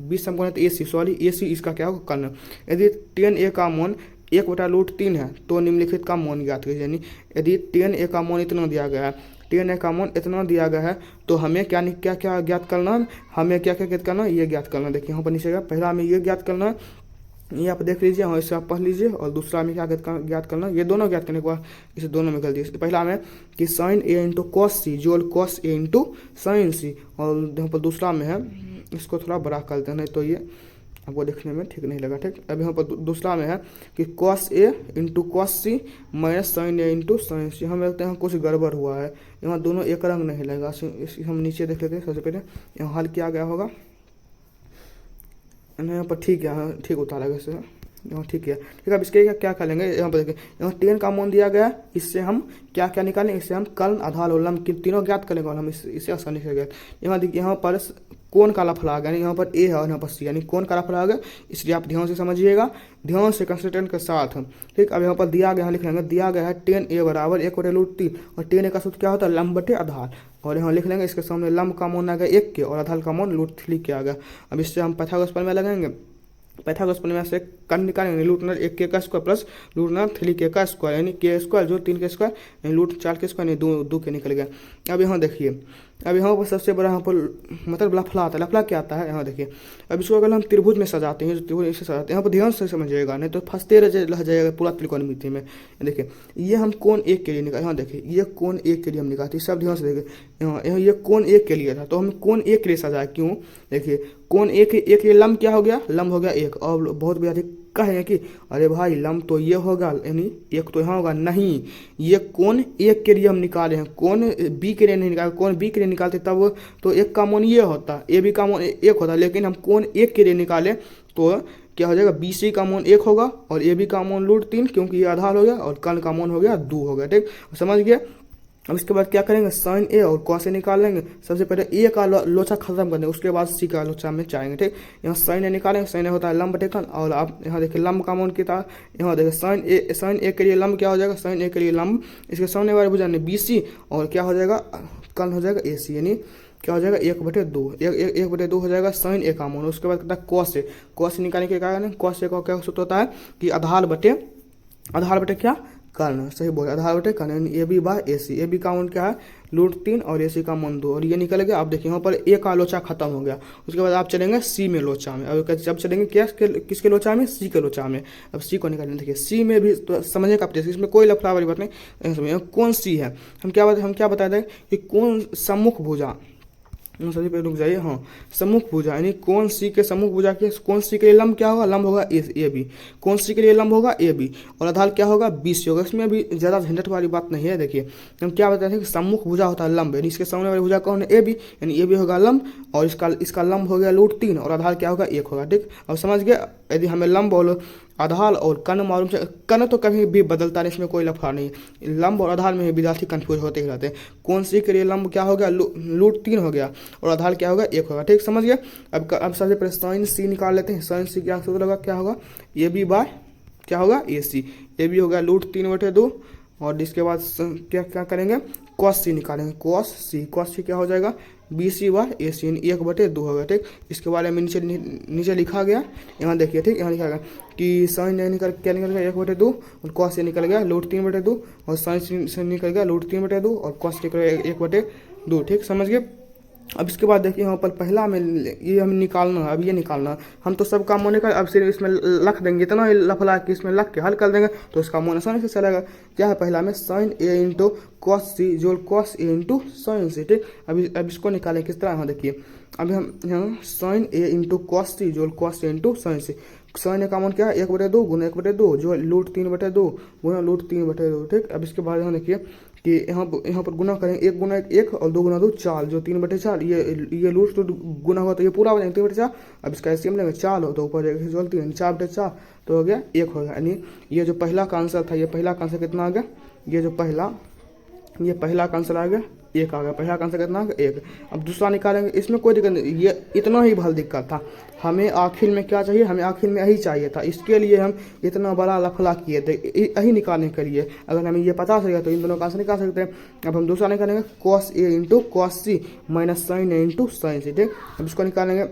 S1: B समकोण है तो AC इसका क्या होगा, कर्ण। यदि tan A का मान 1/√3 है तो निम्नलिखित का मान ज्ञात कीजिए। यानी यदि tan A का मान इतना दिया गया है, tan A का मान इतना दिया गया है, तो हमें क्या ज्ञात करना है, हमें क्या ज्ञात करना है, ये ज्ञात करना है। देखिए यहाँ पर नीचे पहला हमें ये ज्ञात करना है, ये आप देख लीजिए, हाँ इसे आप पढ़ लीजिए। और दूसरा में क्या ज्ञात करना, ये दोनों ज्ञात करने के बाद इसे दोनों में कर दिए। पहला में कि sin A × cos C जोड़ cos A × sin C, और यहाँ पर दूसरा में है, इसको थोड़ा बड़ा कर देना, नहीं तो ये आपको देखने में ठीक नहीं लगा, ठीक। अब यहाँ पर दूसरा में है कि cos A × cos C - sin A × sin C। हम लगते हैं कुछ गड़बड़ हुआ है, यहाँ दोनों एक रंग नहीं लगा। हम नीचे देख लेते हैं, सबसे पहले यहाँ हल किया गया होगा, यहाँ पर ठीक है, हाँ ठीक उतारा गया से, यहाँ ठीक है, ठीक। अब इसके क्या करेंगे, यहाँ पर देखिए यहाँ tan का मान दिया गया है, इससे हम क्या निकालेंगे, इससे हम कर्ण, आधार और लंब तीनों ज्ञात करेंगे, और हम इसे आसानी से ज्ञात। यहाँ देखिए यहाँ पर कोण का लफड़ा आ गया, यहाँ पर A है और यहाँ पर C, यानी कोण का लफड़ा आ गया, इसलिए आप ध्यान से समझिएगा, ध्यान से कंसल्टेंट के साथ, ठीक। अब यहाँ पर दिया गया, लिख लेंगे दिया गया है tan A बराबर 1/√3, और tan A का सूत्र क्या होता है, लंब बटे आधार, और यहाँ लिख लेंगे इसके सामने लंब का मान आ गया 1 के और आधार का मान √3 के आ गया। अब इससे हम पाइथागोरस प्रमेय लगाएंगे। पाइथागोरस प्रमेय से कण निकालेंगे रूट अंडर 1 का स्क्वायर प्लस रूट अंडर 3 का स्क्वायर यानी के स्क्वायर जो 3 का स्क्वायर यानी रूट 4 के स्क्वायर यानी 2 के निकल गया। अब यहाँ देखिए, अब यहाँ पर सबसे बड़ा यहाँ पर मतलब लफड़ा आता है। लफड़ा क्या आता है यहाँ देखिए, अब इसको अगर हम त्रिभुज में सजाते हैं, जो त्रिभुज ऐसे सजाते हैं, यहाँ पर ध्यान से समझिएगा नहीं तो फंसते रह जाएगा पूरा त्रिकोणमिति में। देखिए ये हम कोण 1 के लिए निकाल, यहाँ देखिए ये कोण 1 के लिए हम निकालते हैं, सब ध्यान से देखिए। यहाँ ये कोण 1 के लिए था तो हम कोण 1 के लिए सजाए, क्यों? देखिए कोण 1 के लिए लंब क्या हो गया? लंब हो गया 1। और बहुत विद्यार्थी कहेंगे कि अरे भाई लंब तो ये होगा यानी 1 तो यहाँ होगा, नहीं, ये कोण 1 के लिए हम निकाले हैं, कोण बी के लिए नहीं निकाले। कोण बी के लिए निकालते तब तो 1 का मान ये होता, ए बी का मान 1 होता, लेकिन हम कोण 1 के लिए निकाले तो क्या हो जाएगा? बी सी का मान 1 होगा और ए बी का मान √3, क्योंकि ये आधार हो गया और कर्ण का मान हो गया 2 हो गया। ठीक, समझ गए? अब इसके बाद क्या करेंगे? साइन ए और कॉस ए निकाल लेंगे। सबसे पहले ए का लोचा खत्म कर देंगे, उसके बाद सी का लोचा में जाएंगे। ठीक, यहाँ साइन ए निकालेंगे। साइन ए होता है लंब टेकन, और आप यहाँ देखिए लंब का मान कितना, यहाँ देखिए साइन ए के लिए लंब क्या हो जाएगा? साइन ए के लिए लंब इसके सामने वाले भुजा बी सी, और क्या हो जाएगा? कर्ण हो जाएगा ए सी, यानी क्या हो जाएगा? 1/2 1/2 हो जाएगा साइन ए का मान। उसके बाद कहता है कॉस ए। कॉस ए निकालने के कारण कॉस ए का क्या सूत्र होता है कि आधार बटे क्या? कर्ण। सही बोले, आधार बटे कर्ण, A B by A C. A B का मान क्या है? √3 और ए सी का मान 2, और ये निकल गया। आप देखिए यहाँ पर ए का लोचा खत्म हो गया। उसके बाद आप चलेंगे सी में लोचा में। अब चलेंगे किसके लोचा में? सी के लोचा में। अब सी को निकालेंगे। देखिए सी में भी तो समझने का प्रयास, इसमें कोई लफड़ा वाली बात नहीं समझिए। कौन सी है? हम क्या बताए थे कि कौन सम्मुख भुजा, सभी पे रुक जाइए। हाँ, सम्मुख भुजा यानी कौन सी के सम्मुख भुजा के कौन सी के लिए लंब क्या होगा? लंब होगा ए बी। कौन सी के लिए लंब होगा? ए बी, और आधार क्या होगा? बी सी होगा। इसमें भी ज़्यादा झंझट वाली बात नहीं है। देखिए हम क्या बताते हैं कि सम्मुख भुजा होता है लंब, यानी इसके सामने वाली भुजा कौन है? ए बी, यानी ए बी होगा लंब, और इसका लंब हो गया √3 और आधार क्या होगा? 1 होगा। ठीक, अब समझ गए? यदि हमें लंब और आधार और कर्ण मालूम है, कर्ण तो कभी भी बदलता नहीं, इसमें कोई लफड़ा नहीं है। लंब और आधार में विद्यार्थी कंफ्यूज होते ही रहते हैं। कौन सी के लिए लंब क्या हो गया? √3 हो गया, और आधार क्या होगा? 1 होगा। ठीक, समझ गए? अब सबसे पहले साइन सी निकाल लेते हैं। साइन सी क्या सूत्र होगा? क्या होगा? ए बी बाय क्या होगा? ए सी। ए बी हो गया √3/2, और इसके बाद क्या करेंगे? कॉस सी निकालेंगे। कॉस सी क्या हो जाएगा? बी सी बाय ए सी, 1/2 होगा। ठीक, इसके बारे में नीचे लिखा गया, यहाँ देखिए। ठीक, यहाँ लिखा गया कि साइन ए क्या निकल गया? 1/2, और कॉस ए निकल गया √3/2, और साइन से निकल गया √3/2, और कॉस निकल गया 1/2। ठीक, समझ गए? अब इसके बाद देखिए यहाँ पर पहला में ये हमें निकालना है। अब ये निकालना हम तो सब काम होने का, अब सिर्फ इसमें रख देंगे, इतना ही लफड़ा कि इसमें रख के हल कर देंगे तो इसका मान आसानी से चलेगा। क्या है? पहला में साइन ए इंटू कॉस सी जोड़ कॉस ए इंटू साइन सी। ठीक, अब इसको निकालें किस तरह? यहाँ देखिए, अभी हम यहाँ साइन ए इंटू कॉस सी जोड़ cos A into sine C. Sign ए का मान क्या है? 1/2 गुना 1/2 जो √3/2 गुना √3/2। ठीक, अब इसके बाद यहाँ देखिए कि यहाँ पर गुना करें, 1 गुना 1 और 2 गुना 2 4, जो 3/4, ये रूट तो गुना हुआ तो ये पूरा हो जाएगा 3/4। अब इसका एलसीएम लेंगे, 4 हो तो ऊपर 4/4 तो हो गया 1 हो गया। यानी ये जो पहला का आंसर था, ये पहला का आंसर कितना आ गया? ये पहला का आंसर आ गया 1 आ गया। पहला का आंसर कितना आ गया? 1। अब दूसरा निकालेंगे, इसमें कोई दिक्कत नहीं, ये इतना ही भल दिक्कत था। हमें आखिर में क्या चाहिए? हमें आखिर में यही चाहिए था, इसके लिए हम इतना बड़ा लफड़ा किए थे यही निकालने के लिए। अगर हमें ये पता चलेगा तो इन दोनों का आंसर निकाल सकते हैं। अब हम दूसरा निकालेंगे, cos A into cos C minus sign A into sine सी। ठीक, अब इसको निकालेंगे।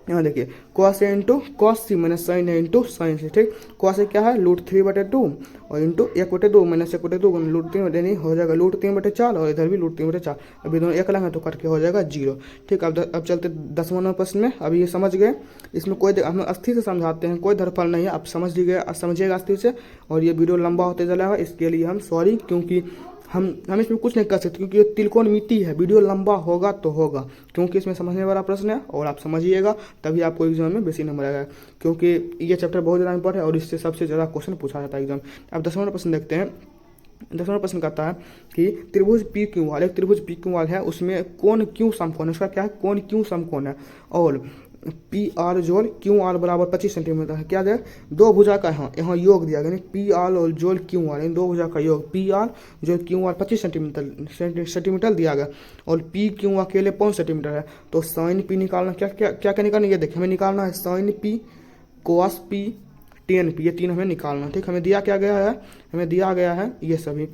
S1: यहाँ देखिए cos A into cos C minus sign A into sine सी। ठीक, कॉस ए क्या है? √3/2 और इंटू 1/2 माइनस 1/2 √3 हो जाएगा √3/4, और इधर भी √3/4। अभी दोनों 1 लेंगे तो कट के हो जाएगा 0। ठीक, अब चलते 10वां नंबर प्रश्न में। अब ये समझ गए, इसमें कोई हम अस्थिर से समझाते हैं, कोई धरफल नहीं है। आप समझिएगा अस्थिर से, और ये वीडियो लंबा होते चला है, इसके लिए हम सॉरी, क्योंकि हम इसमें कुछ नहीं कर सकते, क्योंकि ये त्रिकोणमिति है। वीडियो लंबा होगा तो होगा, क्योंकि इसमें समझने वाला प्रश्न है, और आप समझिएगा तभी आपको एग्जाम में बेसी नंबर आएगा, क्योंकि ये चैप्टर बहुत ज़्यादा इंपॉर्टेंट है और इससे सबसे ज़्यादा क्वेश्चन पूछा जाता है एग्जाम। अब 10वां प्रश्न देखते हैं। 10वां प्रश्न कहता है कि त्रिभुज पी क्यू वाल, एक त्रिभुज पी क्यू वाल है, उसमें कोण क्यू समकोण है। उसका क्या है? कोण क्यू समकोण है, और पी आर जोड़ क्यू आर बराबर 25 सेंटीमीटर है। क्या है? दो भुजा का यहाँ योग दिया गया, पी आर और जोड़ क्यू आर, इन दो भुजा का योग पी आर जोड़ क्यू आर 25 सेंटीमीटर दिया गया, और पी क्यू अकेले 5 सेंटीमीटर है। तो साइन पी निकालना, क्या निकालना? ये देखिए हमें निकालना है साइन पी, कोस पी, टेन पी, ये तीन हमें निकालना। ठीक, हमें दिया क्या गया है? हमें दिया गया है ये सभी,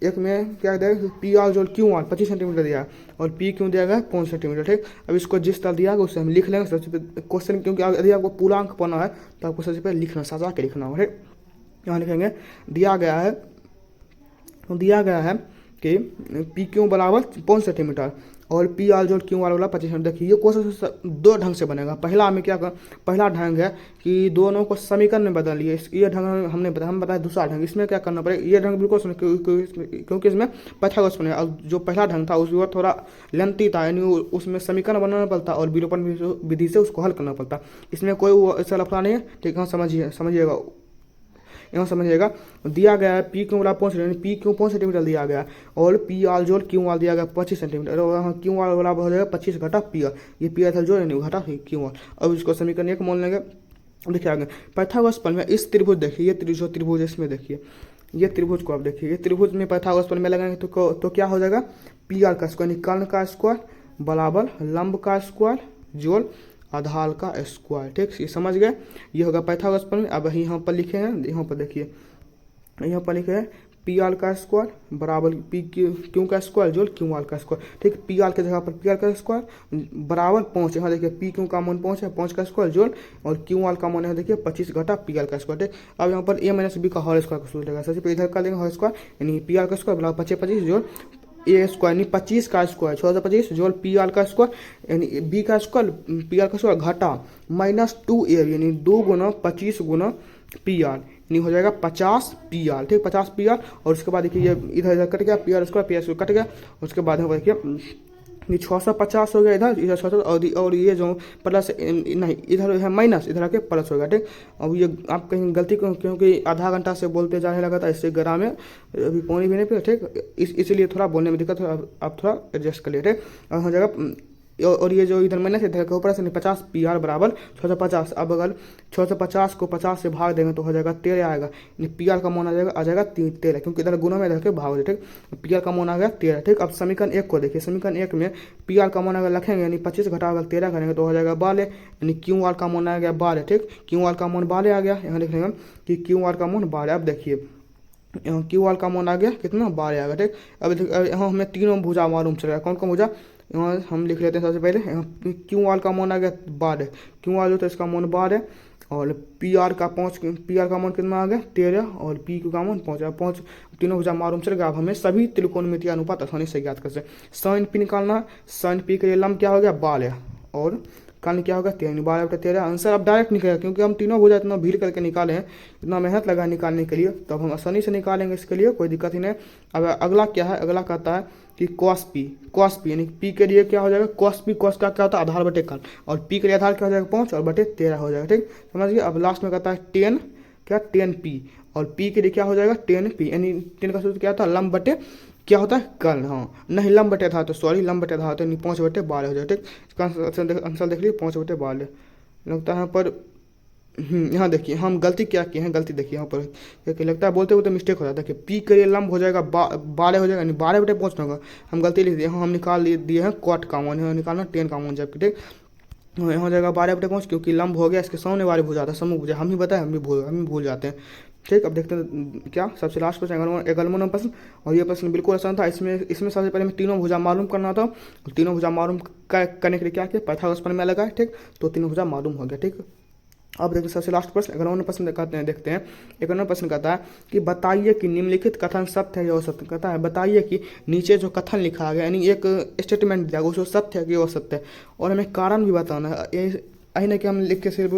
S1: एक में क्या देगा पी आर जोड़ क्यू आर 25 सेंटीमीटर दिया है और पी क्यू दिया गया 5 सेंटीमीटर। ठीक, अब इसको जिस तरह दिया गया उससे हम लिख लेंगे सबसे पहले क्वेश्चन, क्योंकि यदि आपको पूरा अंक पढ़ना है तो आपको सबसे पहले लिखना, सजा के लिखना होगा। ठीक, यहाँ लिखेंगे दिया गया है कि पी क्यू बराबर 5 सेंटीमीटर और पी आर जोड़ क्यू आर वाला 25 सेंटीमीटर। देखिए ये क्वेश्चन दो ढंग से बनेगा। पहला में क्या कर, पहला ढंग है कि दोनों को समीकरण में बदल लिए, ये ढंग हम बताया। दूसरा ढंग इसमें क्या करना पड़ेगा, ये ढंग बिल्कुल सुन क्योंकि इसमें पाइथागोरस बनेगा। और जो पहला ढंग था उसमें थोड़ा लेंथी था, यानी उसमें समीकरण बनाना पड़ता और विलोपन विधि से उसको हल करना पड़ता। इसमें कोई ऐसा लफड़ा नहीं है। ठीक है, समझिएगा यहाँ समझिएगा। दिया गया है पी क्यू वाला 5 सेंटीमीटर, पी क्यू 5 सेंटीमीटर दिया गया और पी आर जोड़ क्यू आर दिया गया 25 सेंटीमीटर और यहाँ क्यू आर वाला हो जाएगा 25 घटा पी आर, ये पी आर था जोड़ नहीं घटा क्यू आर। अब इसको समीकरण 1 मान लेंगे। देखिए आगे पाइथागोरस प्रमेय में इस त्रिभुज देखिए, ये त्रिभुज इसमें देखिए, ये त्रिभुज को आप देखिए, ये त्रिभुज में पाइथागोरस प्रमेय में लगाएंगे तो क्या हो जाएगा, पी आर का स्क्वायर यानी कर्ण का स्क्वायर बराबर लंब का स्क्वायर जोड़ आधार का स्क्वायर। ठीक, ये समझ गए, ये होगा पाइथागोरस प्रमेय। अब यहाँ पर लिखे हैं, यहाँ पर देखिए, यहाँ पर लिखे हैं पी आर का स्क्वायर बराबर पी क्यू का स्क्वायर जोड़ क्यू आर का स्क्वायर। ठीक, पी आर के जगह पर पी आर का स्क्वायर बराबर 5, यहाँ देखिए पी क्यू का मान 5 है, 5 का स्क्वायर जोड़ और क्यू आर का मान है देखिए 25 घटा पी आर का स्क्वायर। ठीक, अब यहाँ पर ए माइनस बी का होल स्क्वायर का सूत्र रहेगा। सबसे पहले इधर कर देंगे होल स्क्वायर यानी पी आर का स्क्वायर बराबर 25 जोड़ ए स्क्वायर यानी 25 का स्क्वायर 625 जोड़ पी आर का स्क्वायर यानी बी का स्क्वायर पी आर का स्क्वायर घटा -2 ए यानी 2 गुना 25 गुना पी आर यानी हो जाएगा 50 पी आर। ठीक, 50 पी आर और उसके बाद देखिए ये इधर कट गया पी आर स्क्वायर कट गया। उसके बाद यहाँ देखिए ये 650 हो गया, इधर 600 और ये जो प्लस नहीं इधर है माइनस, इधर आके प्लस हो गया। ठीक, अब ये आप कहीं गलती क्योंकि आधा घंटा से बोलते जाने लगा था, इससे ग्राम में अभी पौनी भी नहीं पे। ठीक, इसलिए थोड़ा बोलने में दिक्कत हो, आप थोड़ा एडजस्ट कर लिए। ठीक, और हो जाएगा और ये जो इधर माइनस इधर के ऊपर से 50 पी आर बराबर 650। अब अगर 650 को 50 से भाग देंगे तो हो जाएगा 13 आएगा, पी आर का मान आ जाएगा 13 क्योंकि इधर गुना में इधर के भाग। ठीक, पी आर का मान आ गया 13। ठीक, अब समीकरण 1 को देखिए, समीकरण 1 में पी आर का मान अगर लिखेंगे यानी 25 घटा अगर 13 करेंगे तो हो जाएगा 12 यानी क्यू आर का मान आ गया 12। ठीक, क्यू आर का मान 12 आ गया, यहाँ लिख लेंगे कि क्यू आर का मान 12। अब देखिए यहाँ क्यू आर का मान आ गया कितना 12 आ गया। ठीक, अब यहाँ हमें तीनों भुजा मालूम चल रहा है, कौन कौन भुजा, यहाँ हम लिख लेते हैं। सबसे पहले यहाँ क्यू आर का मान आ गया 12, क्यू आर जो था इसका मान 12 और पी आर का मान कितना आ गया 13 और पी क्यू का मान 5 तीनों भुजा मालूम चल गया। अब हमें सभी त्रिकोणमितीय अनुपात आसानी से ज्ञात कर सकते। साइन पी निकालना है, साइन पी के लिए लंब क्या हो गया 12 और कर्ण क्या होगा 13, 12/13। आंसर अब डायरेक्ट निकलेगा क्योंकि हम तीनों भुजा इतना भीड़ करके निकाले हैं, इतना मेहनत लगा निकालने के लिए, तो अब हम आसानी से निकालेंगे, इसके लिए कोई दिक्कत ही नहीं। अब अगला क्या है, अगला कहता है कि कॉस पी यानी पी के लिए क्या हो जाएगा कॉस पी, कॉस का क्या होता है आधार बटे कर्ण और पी के लिए आधार क्या हो जाएगा 5 और बटे 13 हो जाएगा। ठीक, समझ गए। अब लास्ट में कहता है 10 पी और पी के लिए क्या हो जाएगा 10 पी यानी 10 का सूत्र क्या था लंब बटे क्या होता है कर्ण, हाँ नहीं लंब बटे था तो सॉरी लंब बटे था तो 5/12 हो जाए। ठीक, इसका आंसर देख लीजिए 5/12 लगता है यहाँ पर। यहाँ देखिए हम गलती क्या किए हैं, गलती देखिए यहाँ पर क्या लगता है बोलते बोलते मिस्टेक हो जाता है कि पी के लिए लंब हो जाएगा 12 हो जाएगा यानी 12/5 होगा, हम गलती लिख दिए। यहाँ हम निकाल दिए हैं कॉट का मान, यहाँ निकालना 10 का मान जबकि। ठीक, यहाँ हो जाएगा 12/5 क्योंकि लंब हो गया इसके सामने वाले भुजा था समूह भुजा, हम ही बताए हम भी भूल जाते हैं। ठीक, अब देखते हैं क्या सबसे लास्ट क्वेश्चन 11वां नंबर प्रश्न और ये प्रश्न बिल्कुल आसान था। इसमें सबसे पहले हमें तीनों भुजा मालूम करना था और तीनों भुजा मालूम करने के लिए क्या किया पाइथागोरस प्रमेय लगाया। ठीक, तो तीनों भुजा मालूम हो गया। ठीक, अब देखते सबसे लास्ट प्रश्न 11वां प्रश्न कहते हैं, देखते हैं 11वां प्रश्न कहता है कि बताइए कि निम्नलिखित कथन सत्य है या असत्य। कहता है बताइए कि नीचे जो कथन लिखा गया यानी एक स्टेटमेंट दिया गया उसको सत्य है कि असत्य है और हमें कारण भी बताना है। यही नहीं कि हम लिख के सिर्फ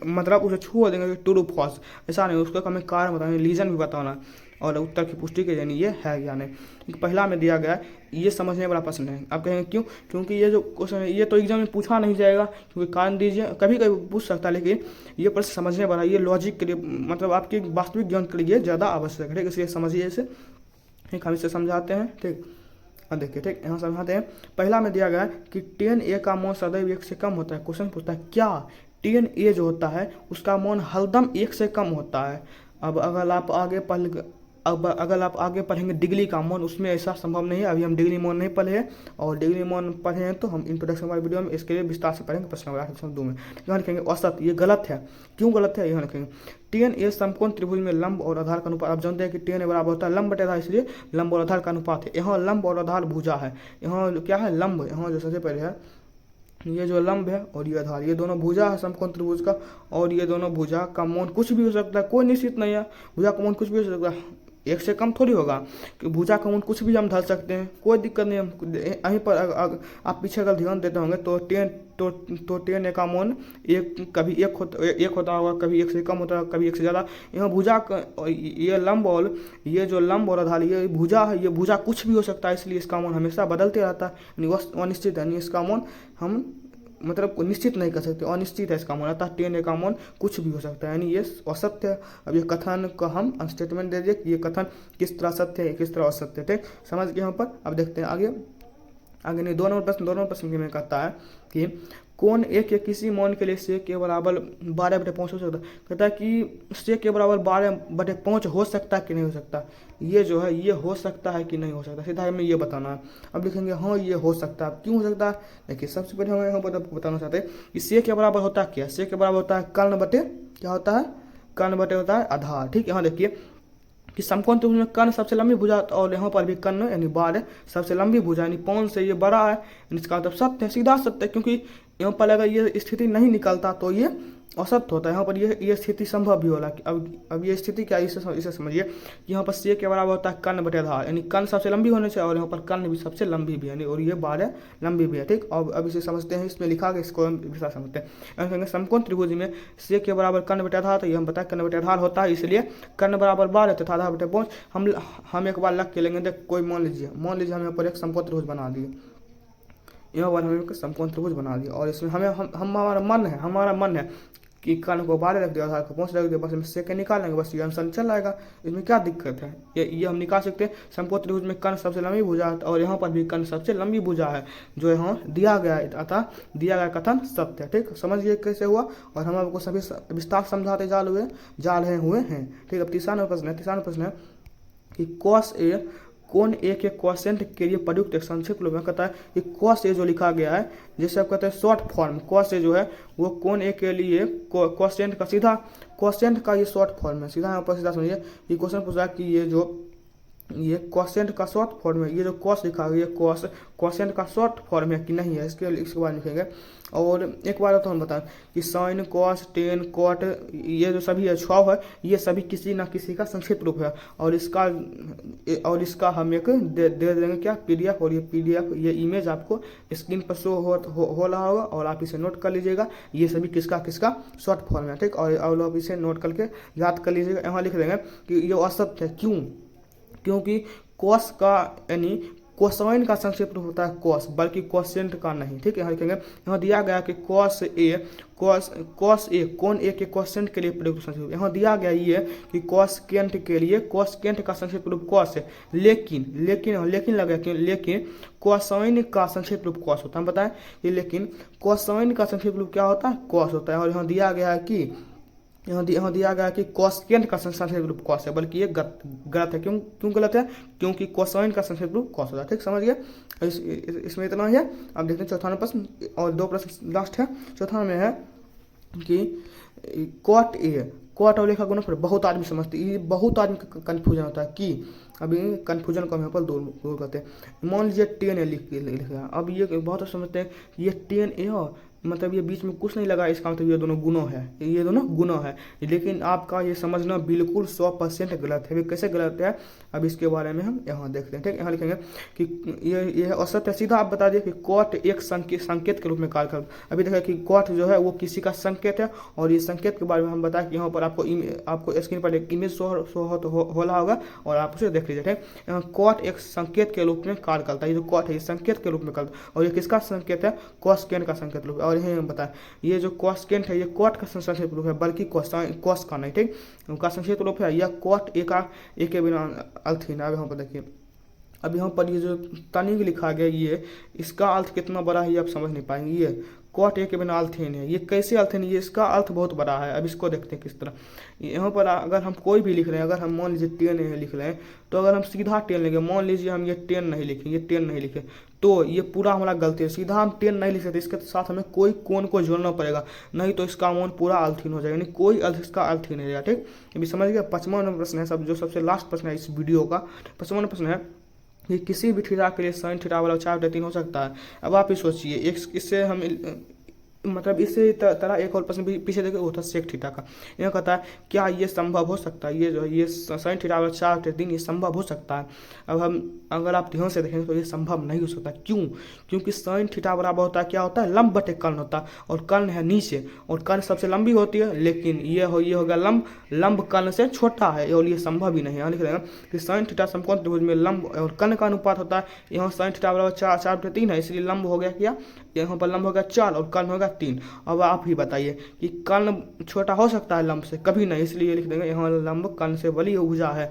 S1: मतलब उसे छू देंगे ट्रू फॉल्स, ऐसा नहीं, उसको हमें कारण बताना रीजन भी बताना और उत्तर की पुष्टि के यानी ये है या नहीं। पहला में दिया गया है, ये समझने वाला प्रश्न है। आप कहेंगे क्यों, क्योंकि ये जो क्वेश्चन है ये तो एग्जाम में पूछा नहीं जाएगा क्योंकि कारण दीजिए कभी कभी पूछ सकता है, लेकिन ये प्रश्न समझने वाला ये लॉजिक के लिए मतलब आपके वास्तविक ज्ञान के लिए ज़्यादा आवश्यक है। इसलिए समझिए इसे, ठीक हम इसे समझाते हैं। ठीक, अब देखिए ठीक यहाँ समझाते हैं। पहला में दिया गया है कि 10a का मान सदैव 1 से कम होता है। क्वेश्चन पूछता है क्या 10a जो होता है उसका मान हरदम 1 से कम होता है। अब अगर आप आगे पढ़ अब अगर आप आगे पढ़ेंगे डिग्री का मौन, उसमें ऐसा संभव नहीं है। अभी हम डिग्री मौन नहीं पढ़े हैं, और डिग्री मौन पढ़े हैं तो हम इंट्रोडक्शन वाली वीडियो में इसके लिए विस्तार से पढ़ेंगे प्रश्न नंबर 8.2 में। यहाँ लिखेंगे औसत, ये गलत है। क्यों गलत है, यहाँ लिखेंगे tan a समकोण त्रिभुज में लंब और आधार का अनुपात। आप जानते हैं कि tan a बराबर होता है लंब बटे आधार, इसलिए लंब और आधार का अनुपात है। यहाँ लंब और आधार भुजा है, यहाँ क्या है लंब, यहाँ जो सबसे पहले है ये जो लंब है और ये आधार, ये दोनों भुजा है समकोण त्रिभुज का, और ये दोनों भुजा का मौन कुछ भी हो सकता है, कोई निश्चित नहीं है। भुजा का मौन कुछ भी हो सकता है, एक से कम थोड़ी होगा कि भुजा का मौन कुछ भी हम ढाल सकते हैं, कोई दिक्कत नहीं। हम यहीं पर आप पीछे अगर ध्यान देते होंगे तो tan a का मौन एक कभी एक होता होगा, कभी एक से कम होता है, कभी एक से ज़्यादा। यहाँ भुजा ये लंब और ये जो लंब और आधार ये भुजा है, ये भुजा कुछ भी हो सकता है, इसलिए इसका मौन हमेशा बदलते रहता है, यानी अनिश्चित है। यानी इसका मौन हम मतलब निश्चित नहीं कर सकते, अनिश्चित है इसका मौन, अतः tan a का मौन कुछ भी हो सकता है, यानी ये असत्य है। अब ये कथन का हम स्टेटमेंट दे दिए कि ये कथन किस तरह सत्य है, किस तरह असत्य है, ठीक समझ गए यहाँ पर। अब देखते हैं आगे नहीं, दो नंबर प्रश्न में कहता है कि कौन a के किसी मौन के लिए c के बराबर 12/5 हो सकता है। कहता है कि c के बराबर 12/5 हो सकता है कि नहीं हो सकता, ये जो है ये हो सकता है कि नहीं हो सकता, सीधा हमें ये बताना है। अब लिखेंगे हाँ ये हो सकता है। क्यों हो सकता है, देखिए सबसे पहले हम यहाँ पर बताना चाहते हैं कि c के बराबर होता है क्या, c के बराबर होता है कर्ण बटे क्या होता है, कर्ण बटे होता है आधार। ठीक, यहाँ देखिए कि समकोण त्रिभुज में कर्ण सबसे लंबी भुजा, और यहाँ पर भी कर्ण यानी 12 सबसे लंबी भुजा, यानी 5 से ये बड़ा है, इसका मतलब सत्य है, सीधा सत्य है। क्योंकि यहाँ पर अगर ये स्थिति नहीं निकलता तो ये असत्य होता है। यहाँ पर ये स्थिति संभव भी होला। अब ये स्थिति क्या है, इसे समझिए कि यहाँ पर c के बराबर होता है कर्ण बटे आधार, यानी कर्ण सबसे लंबी होने से, और यहाँ पर कर्ण भी सबसे लंबी भी है, यानी और ये 12 लंबी भी है। ठीक, अब इसे समझते हैं, इसमें लिखा गया, इसको हम विस्तार समझते हैं। कहेंगे समकोण त्रिभुज में c के बराबर कर्ण बटे आधार, तो ये हम बताए कर्ण बटे आधार होता है, इसलिए कर्ण बराबर 12 तथा आधार बटे 5। हम एक बार लग के लेंगे, देख कोई मान लीजिए हम यहाँ पर एक समकोण त्रिभुज बना दिए, यहाँ पर हमने समकोण त्रिभुज बना दिया, और इसमें हमारा मन है कि कर्ण को 12 रख दिया, आधार को 5 रख दिया, बस इसमें सेकंड निकालेंगे, बस ये आंसर चल आएगा। इसमें क्या दिक्कत है, ये हम निकाल सकते हैं। समकोण त्रिभुज में कर्ण सबसे लंबी भुजा है, और यहाँ पर भी कर्ण सबसे लंबी भुजा है, जो यहाँ दिया गया है, अतः दिया गया कथन सत्य है। ठीक, समझिए कैसे हुआ, और हम आपको सभी विस्तार समझाते जा रहे हैं। ठीक, अब तीसरा प्रश्न है कि cos a कोण a के क्वोशिएंट के लिए प्रयुक्त एक संक्षिप्त रूप में कहता है कि cos a जो लिखा गया है, जैसे आप कहते हैं शॉर्ट फॉर्म, cos a जो है वो कोण a के लिए क्वोशिएंट का सीधा क्वोशिएंट का ये शॉर्ट फॉर्म है। सीधा यहाँ पर सीधा समझिए कि क्वेश्चन पूछा है कि ये क्वोशिएंट का शॉर्ट फॉर्म है, ये जो cos लिखा गया ये क्वोशिएंट का शॉर्ट फॉर्म है कि नहीं है, इसके बाद लिखेंगे। और एक बार तो हम बताएं कि साइन कॉस टेन कॉट ये जो सभी है 6 है, ये सभी किसी ना किसी का संक्षिप्त रूप है, और इसका हम एक दे देंगे क्या PDF, और ये PDF ये इमेज आपको स्क्रीन पर शो हो रहा होगा, और आप इसे नोट कर लीजिएगा, ये सभी किसका शॉर्ट फॉर्म है। ठीक, और आप इसे नोट करके याद कर लीजिएगा। यहाँ लिख देंगे कि ये असत्य है। क्योंकि कॉस का यानी कोसाइन का संक्षिप्त रूप होता है कॉस, बल्कि क्वोशिएंट का नहीं। ठीक है, यहाँ लिखेंगे, यहाँ दिया गया कि cos a कोण a के क्वोशिएंट के लिए प्रयुक्त संक्षिप्त। यहाँ दिया गया ये कि कोसेकेंट के लिए कोसेकेंट का संक्षिप्त रूप cos है, लेकिन लगा क्यों, लेकिन कोसाइन का संक्षिप्त रूप cos होता है। हम बताएं कि लेकिन कोसाइन का संक्षिप्त रूप क्या होता है, cos होता है। और यहाँ दिया गया है कि कोसेकेंट का संक्षिप्त रूप cos है, बल्कि ये गलत है। क्यों गलत है, क्योंकि कोसाइन का संक्षिप्त रूप cos होता है। ठीक, समझ गए, इसमें इतना ही है। अब देखते हैं चौथा प्रश्न, और 2 प्रश्न लास्ट है। चौथा में है कि कॉट और लेखा गुणनफल बहुत आदमी समझते, ये बहुत आदमी कन्फ्यूजन होता है कि अभी कन्फ्यूजन को हम यहाँ पर दूर करते हैं। मान लीजिए tan a लिखा, अब ये बहुत समझते हैं ये tan a हो, मतलब ये बीच में कुछ नहीं लगा, इसका मतलब ये दोनों गुणों है, लेकिन आपका ये समझना बिल्कुल 100% गलत है। कैसे गलत है, अब इसके बारे में हम यहाँ देखते हैं। ठीक, यहाँ लिखेंगे कि ये असत्य है। सीधा आप बता दिए कि कॉट एक संकेत के रूप में कार्य करता है। अभी देखिए कि कॉट जो है वो किसी का संकेत है, और ये संकेत के बारे में हम बताएं कि यहाँ पर आपको स्क्रीन पर एक इमेज शो हो रहा होगा, और आप उसे देख लीजिए। ठीक, यहाँ कॉट एक संकेत के रूप में कार्य करता है, ये जो कॉट है ये संकेत के रूप में करता है, और ये किसका संकेत है, कोसेकेंट का संकेत रूप है। और यही हम बताएं ये जो कोसेकेंट है ये कॉट का संक्षिप्त रूप है, बल्कि कॉस का नहीं। ठीक, उनका संक्षिप्त रूप है, यह कॉट ए के बिना अर्थ ही ना। यहाँ पर देखिए अब यहाँ पर ये जो तनिक लिखा गया ये इसका अर्थ कितना बड़ा है ये आप समझ नहीं पाएंगे। ये कॉट ए के बिना अल्थेन है, ये कैसे अल्थेन, ये इसका अर्थ बहुत बड़ा है। अब इसको देखते हैं किस तरह। यहाँ पर अगर हम कोई भी लिख रहे हैं, अगर हम मान लीजिए 10 है लिख रहे हैं, तो अगर हम सीधा 10 लेंगे, मान लीजिए हम ये 10 नहीं लिखें, ये 10 नहीं लिखे, तो ये पूरा हमारा गलती है। सीधा हम 10 नहीं लिख सकते, इसके साथ हमें कोई कोण को जोड़ना पड़ेगा, नहीं तो इसका मान पूरा अल्थीन हो जाएगा, यानी कोई अर्थ इसका अर्थ ही नहीं रहेगा। ठीक, अभी समझ गया। 55वां नंबर प्रश्न है, सब जो सबसे लास्ट प्रश्न है इस वीडियो का। 55वां प्रश्न है कि किसी भी थीटा के लिए साइन थीटा वाला 4/3 हो सकता है। अब आप ही सोचिए, एक इससे हम मतलब इससे तरह एक और प्रश्न भी पीछे देखे, वो था सेक थीटा का। यह कहता है क्या ये संभव हो सकता है, ये जो है ये साइन थीटा वाला 4/3 ये संभव हो सकता है। अब हम अगर आप ध्यान से देखेंगे तो ये संभव नहीं हो सकता। क्यों? क्योंकि साइन थीटा बराबर होता है क्या होता है, लंब बटे कर्ण होता है, और कर्ण है नीचे, और कर्ण सबसे लंबी होती है, लेकिन ये हो गया लंब कर्ण से छोटा है, और ये संभव ही नहीं है। यहाँ लिख देगा कि साइन थीटा समकोण त्रिभुज में लंब और कर्ण का अनुपात होता है। यहाँ साइन थीटा बराबर 4/3 है, इसलिए लंब हो गया क्या, यहाँ पर लंब हो गया 4 और कर्ण होगा 3। अब आप ही बताइए कि कर्ण छोटा हो सकता है लंब से? कभी नहीं, इसलिए लिख देंगे यहाँ लंब कर्ण से बड़ी भुजा है,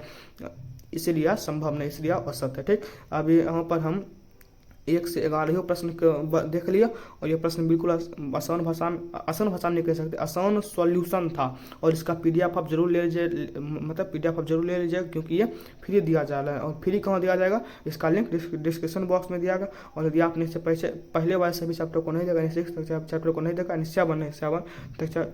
S1: इसलिए संभव नहीं, इसलिए असत है। ठीक, अब यहाँ पर हम 1 से 11 प्रश्न देख लिया, और ये प्रश्न बिल्कुल आसान भाषा में नहीं कह सकते, आसान सॉल्यूशन था। और इसका PDF आप जरूर ले लीजिए, मतलब PDF आप जरूर ले लीजिए, क्योंकि ये फ्री दिया जा रहा है। और फ्री कहाँ दिया जाएगा, इसका लिंक डिस्क्रिप्शन बॉक्स में दिया गया। और यदि आपने इससे पहले वाले सभी चैप्टर को नहीं देखा, 6 तक चैप्टर को नहीं देखा, 7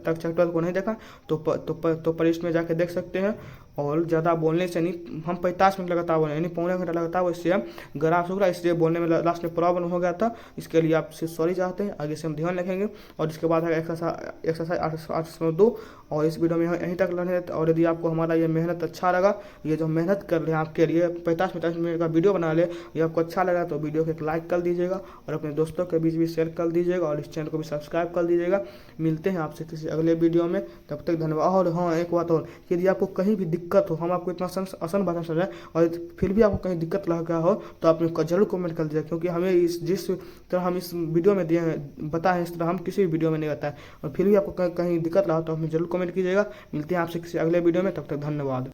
S1: तक चैप्टर को नहीं देखा, तो प्लेलिस्ट में जाके देख सकते हैं। और ज़्यादा बोलने से नहीं, हम 45 मिनट लगातार बोले, यानी पौने घंटा लगातार, इससे हम गला सूख रहा, इसलिए बोलने में लास्ट में प्रॉब्लम हो गया था। इसके लिए आपसे सॉरी चाहते हैं, आगे से हम ध्यान रखेंगे। और इसके बाद है एक्सरसाइज 8.2, और इस वीडियो में यहीं तक रहने देते। और यदि आपको हमारा ये मेहनत अच्छा लगा, ये जो मेहनत कर रहे हैं आपके लिए 45 मिनट का वीडियो बना ले, ये आपको अच्छा लगा तो वीडियो को एक लाइक कर दीजिएगा, और अपने दोस्तों के बीच भी शेयर कर दीजिएगा, और इस चैनल को भी सब्सक्राइब कर दीजिएगा। मिलते हैं आपसे किसी अगले वीडियो में, तब तक धन्यवाद। और हाँ, एक बात और, यदि आपको कहीं भी दिक्कत हो, हम आपको इतना आसान भाषा में समझाएं, और फिर भी आपको कहीं दिक्कत लगा हो, तो आप जरूर कमेंट कर दीजिएगा, क्योंकि हमें जिस तरह हम इस वीडियो में दिए हैं बताएं, इस तरह हम किसी भी वीडियो में नहीं बताएं। और फिर भी आपको कहीं दिक्कत लगा तो हमें जरूर कमेंट कीजिएगा। मिलते हैं आपसे किसी अगले वीडियो में, तब तक धन्यवाद।